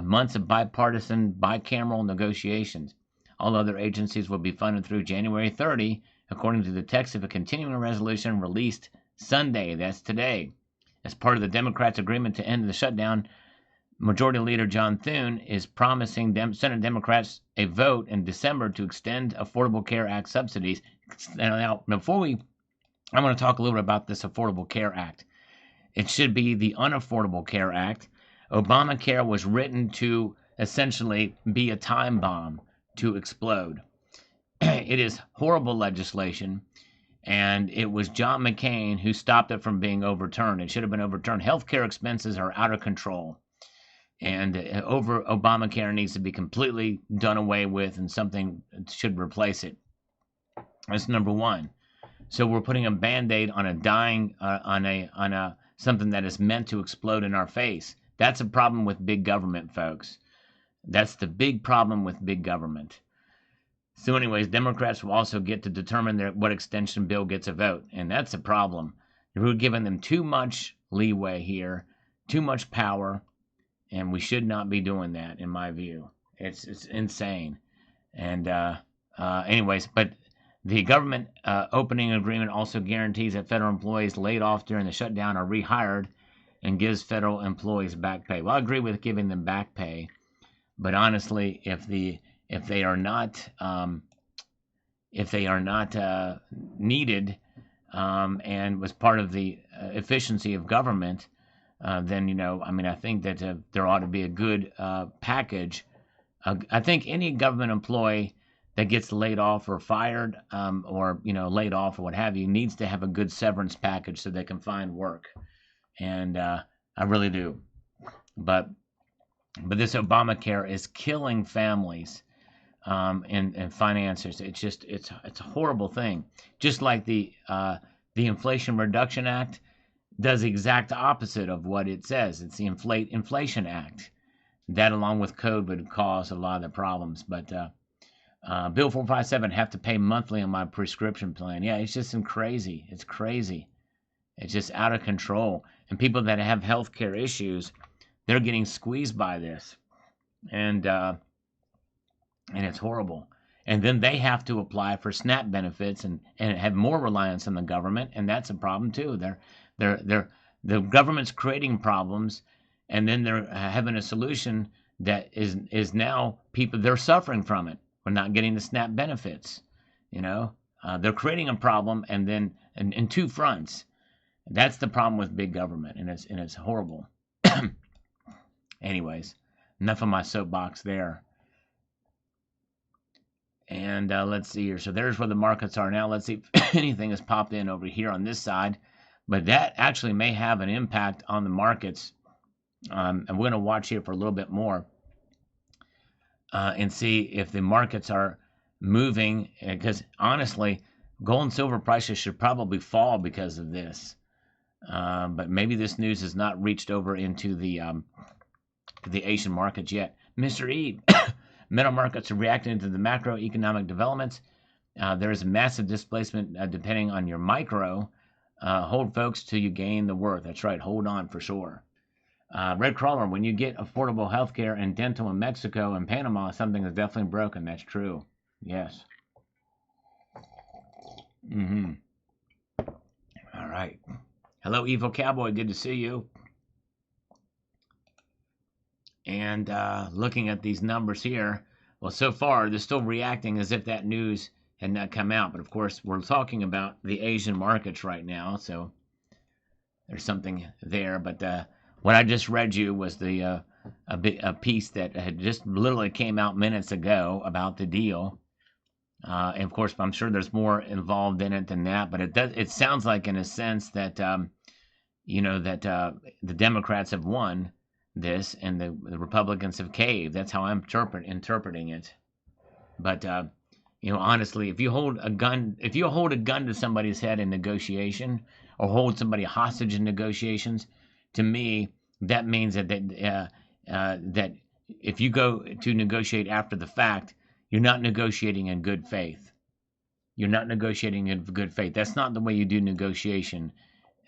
months of bipartisan, bicameral negotiations. All other agencies will be funded through January 30, according to the text of a continuing resolution released Sunday, that's today. As part of the Democrats' agreement to end the shutdown, Majority Leader John Thune is promising Senate Democrats a vote in December to extend Affordable Care Act subsidies. Now, I want to talk a little bit about this Affordable Care Act. It should be the Unaffordable Care Act. Obamacare was written to essentially be a time bomb to explode. It is horrible legislation. And it was John McCain who stopped it from being overturned. It should have been overturned. Healthcare expenses are out of control. And Obamacare needs to be completely done away with, and something should replace it. That's number one. So we're putting a Band-Aid on a dying, on something that is meant to explode in our face. That's a problem with big government, folks. That's the big problem with big government. So anyways, Democrats will also get to determine what extension bill gets a vote, and that's a problem. We're giving them too much leeway here, too much power, and we should not be doing that, in my view. It's insane. And anyways, but the government opening agreement also guarantees that federal employees laid off during the shutdown are rehired and gives federal employees back pay. Well, I agree with giving them back pay, but honestly, if they are not needed and was part of the efficiency of government, then I think that there ought to be a good package. I think any government employee that gets laid off or fired, or laid off or what have you, needs to have a good severance package so they can find work, and I really do. But this Obamacare is killing families. And financiers. It's a horrible thing. Just like the Inflation Reduction Act does the exact opposite of what it says. It's the Inflation Act. That, along with code, would cause a lot of the problems. But Bill 457, have to pay monthly on my prescription plan. Yeah, it's just crazy. It's crazy. It's just out of control. And people that have healthcare issues, they're getting squeezed by this. And it's horrible. and then they have to apply for SNAP benefits and have more reliance on the government, and that's a problem too. The government's creating problems, and then they're having a solution that is now people they're suffering from it. We're not getting the SNAP benefits. They're creating a problem, and then in two fronts. That's the problem with big government, and it's horrible. Anyways, enough of my soapbox there. And let's see here. So there's where the markets are now. Let's see if anything has popped in over here on this side. But that actually may have an impact on the markets. And we're going to watch here for a little bit more and see if the markets are moving. Because honestly, gold and silver prices should probably fall because of this. But maybe this news has not reached over into the Asian markets yet. Mr. E, metal markets are reacting to the macroeconomic developments. There is a massive displacement depending on your micro. Hold, folks, till you gain the worth. That's right. Hold on for sure. Red Crawler, when you get affordable health care and dental in Mexico and Panama, something is definitely broken. That's true. Yes. All right. Hello, Evil Cowboy. Good to see you. And looking at these numbers here, well, so far, they're still reacting as if that news had not come out. But, of course, we're talking about the Asian markets right now, so there's something there. But what I just read you was a piece that had just literally came out minutes ago about the deal. And, of course, I'm sure there's more involved in it than that. But it sounds like, in a sense, that, that the Democrats have won this, and the Republicans have caved. That's how I'm interpreting it. But honestly, if you hold a gun to somebody's head in negotiation, or hold somebody hostage in negotiations, to me that means that if you go to negotiate after the fact, you're not negotiating in good faith. You're not negotiating in good faith. That's not the way you do negotiation,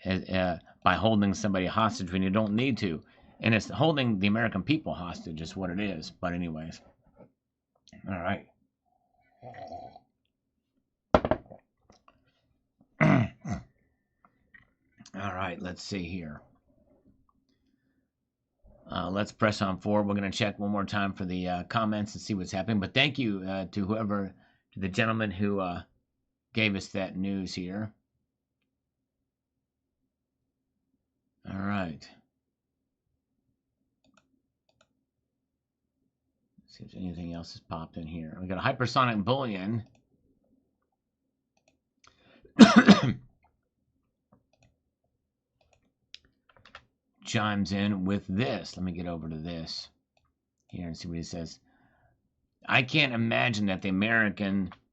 by holding somebody hostage when you don't need to. And it's holding the American people hostage is what it is. But anyways. All right. All right, let's see here. Let's press on forward. We're going to check one more time for the comments and see what's happening. But thank you to the gentleman who gave us that news here. All right. See if anything else has popped in here. We got a hypersonic bullion. Chimes in with this. Let me get over to this here and see what he says. I can't imagine that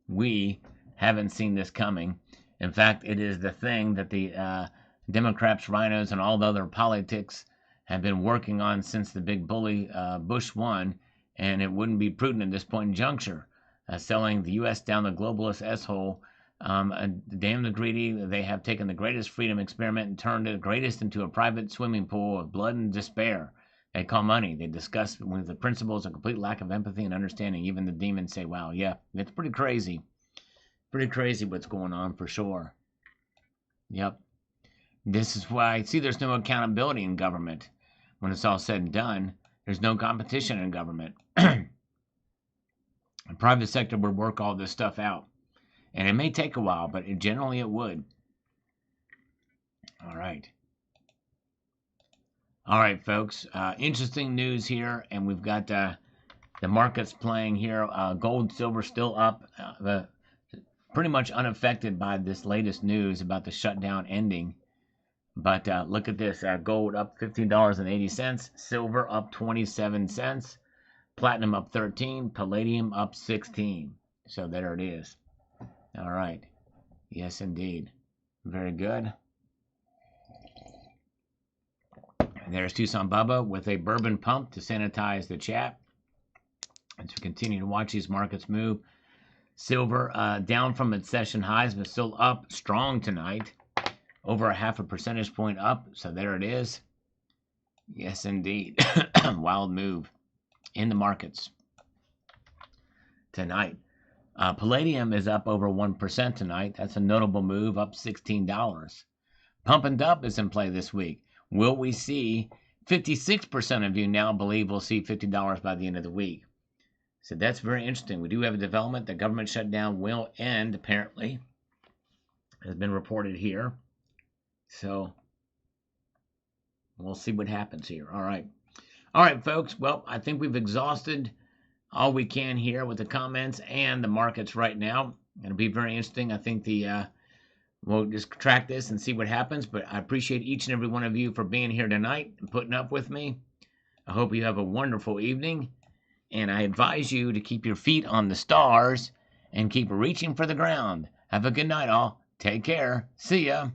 we haven't seen this coming. In fact, it is the thing that the Democrats, rhinos, and all the other politics have been working on since the big bully Bush won. And it wouldn't be prudent at this point in juncture, selling the U.S. down the globalist S-hole. Damn the greedy. They have taken the greatest freedom experiment and turned the greatest into a private swimming pool of blood and despair. They call money. They discuss with the principles a complete lack of empathy and understanding. Even the demons say, wow, yeah, it's pretty crazy. Pretty crazy what's going on for sure. Yep. This is why, see, there's no accountability in government. When it's all said and done, there's no competition in government. The private sector would work all this stuff out. And it may take a while, but generally it would. All right. All right, folks. Interesting news here. And we've got the markets playing here. Gold, silver still up. Pretty much unaffected by this latest news about the shutdown ending. But look at this. Gold up $15.80. Silver up 27 cents. Platinum up 13. Palladium up 16. So there it is. All right. Yes, indeed. Very good. And there's Tucson Bubba with a bourbon pump to sanitize the chat. As we continue to watch these markets move. Silver down from its session highs, but still up strong tonight. Over a half a percentage point up. So there it is. Yes, indeed. Wild move in the markets tonight. Palladium is up over 1% tonight. That's a notable move, up $16. Pump and dump is in play this week. Will we see 56% of you now believe we'll see $50 by the end of the week? So that's very interesting. We do have a development. The government shutdown will end, apparently, has been reported here. So we'll see what happens here. All right. All right, folks. Well, I think we've exhausted all we can here with the comments and the markets right now. It'll be very interesting. I think we'll just track this and see what happens. But I appreciate each and every one of you for being here tonight and putting up with me. I hope you have a wonderful evening. And I advise you to keep your feet on the stars and keep reaching for the ground. Have a good night, all. Take care. See ya.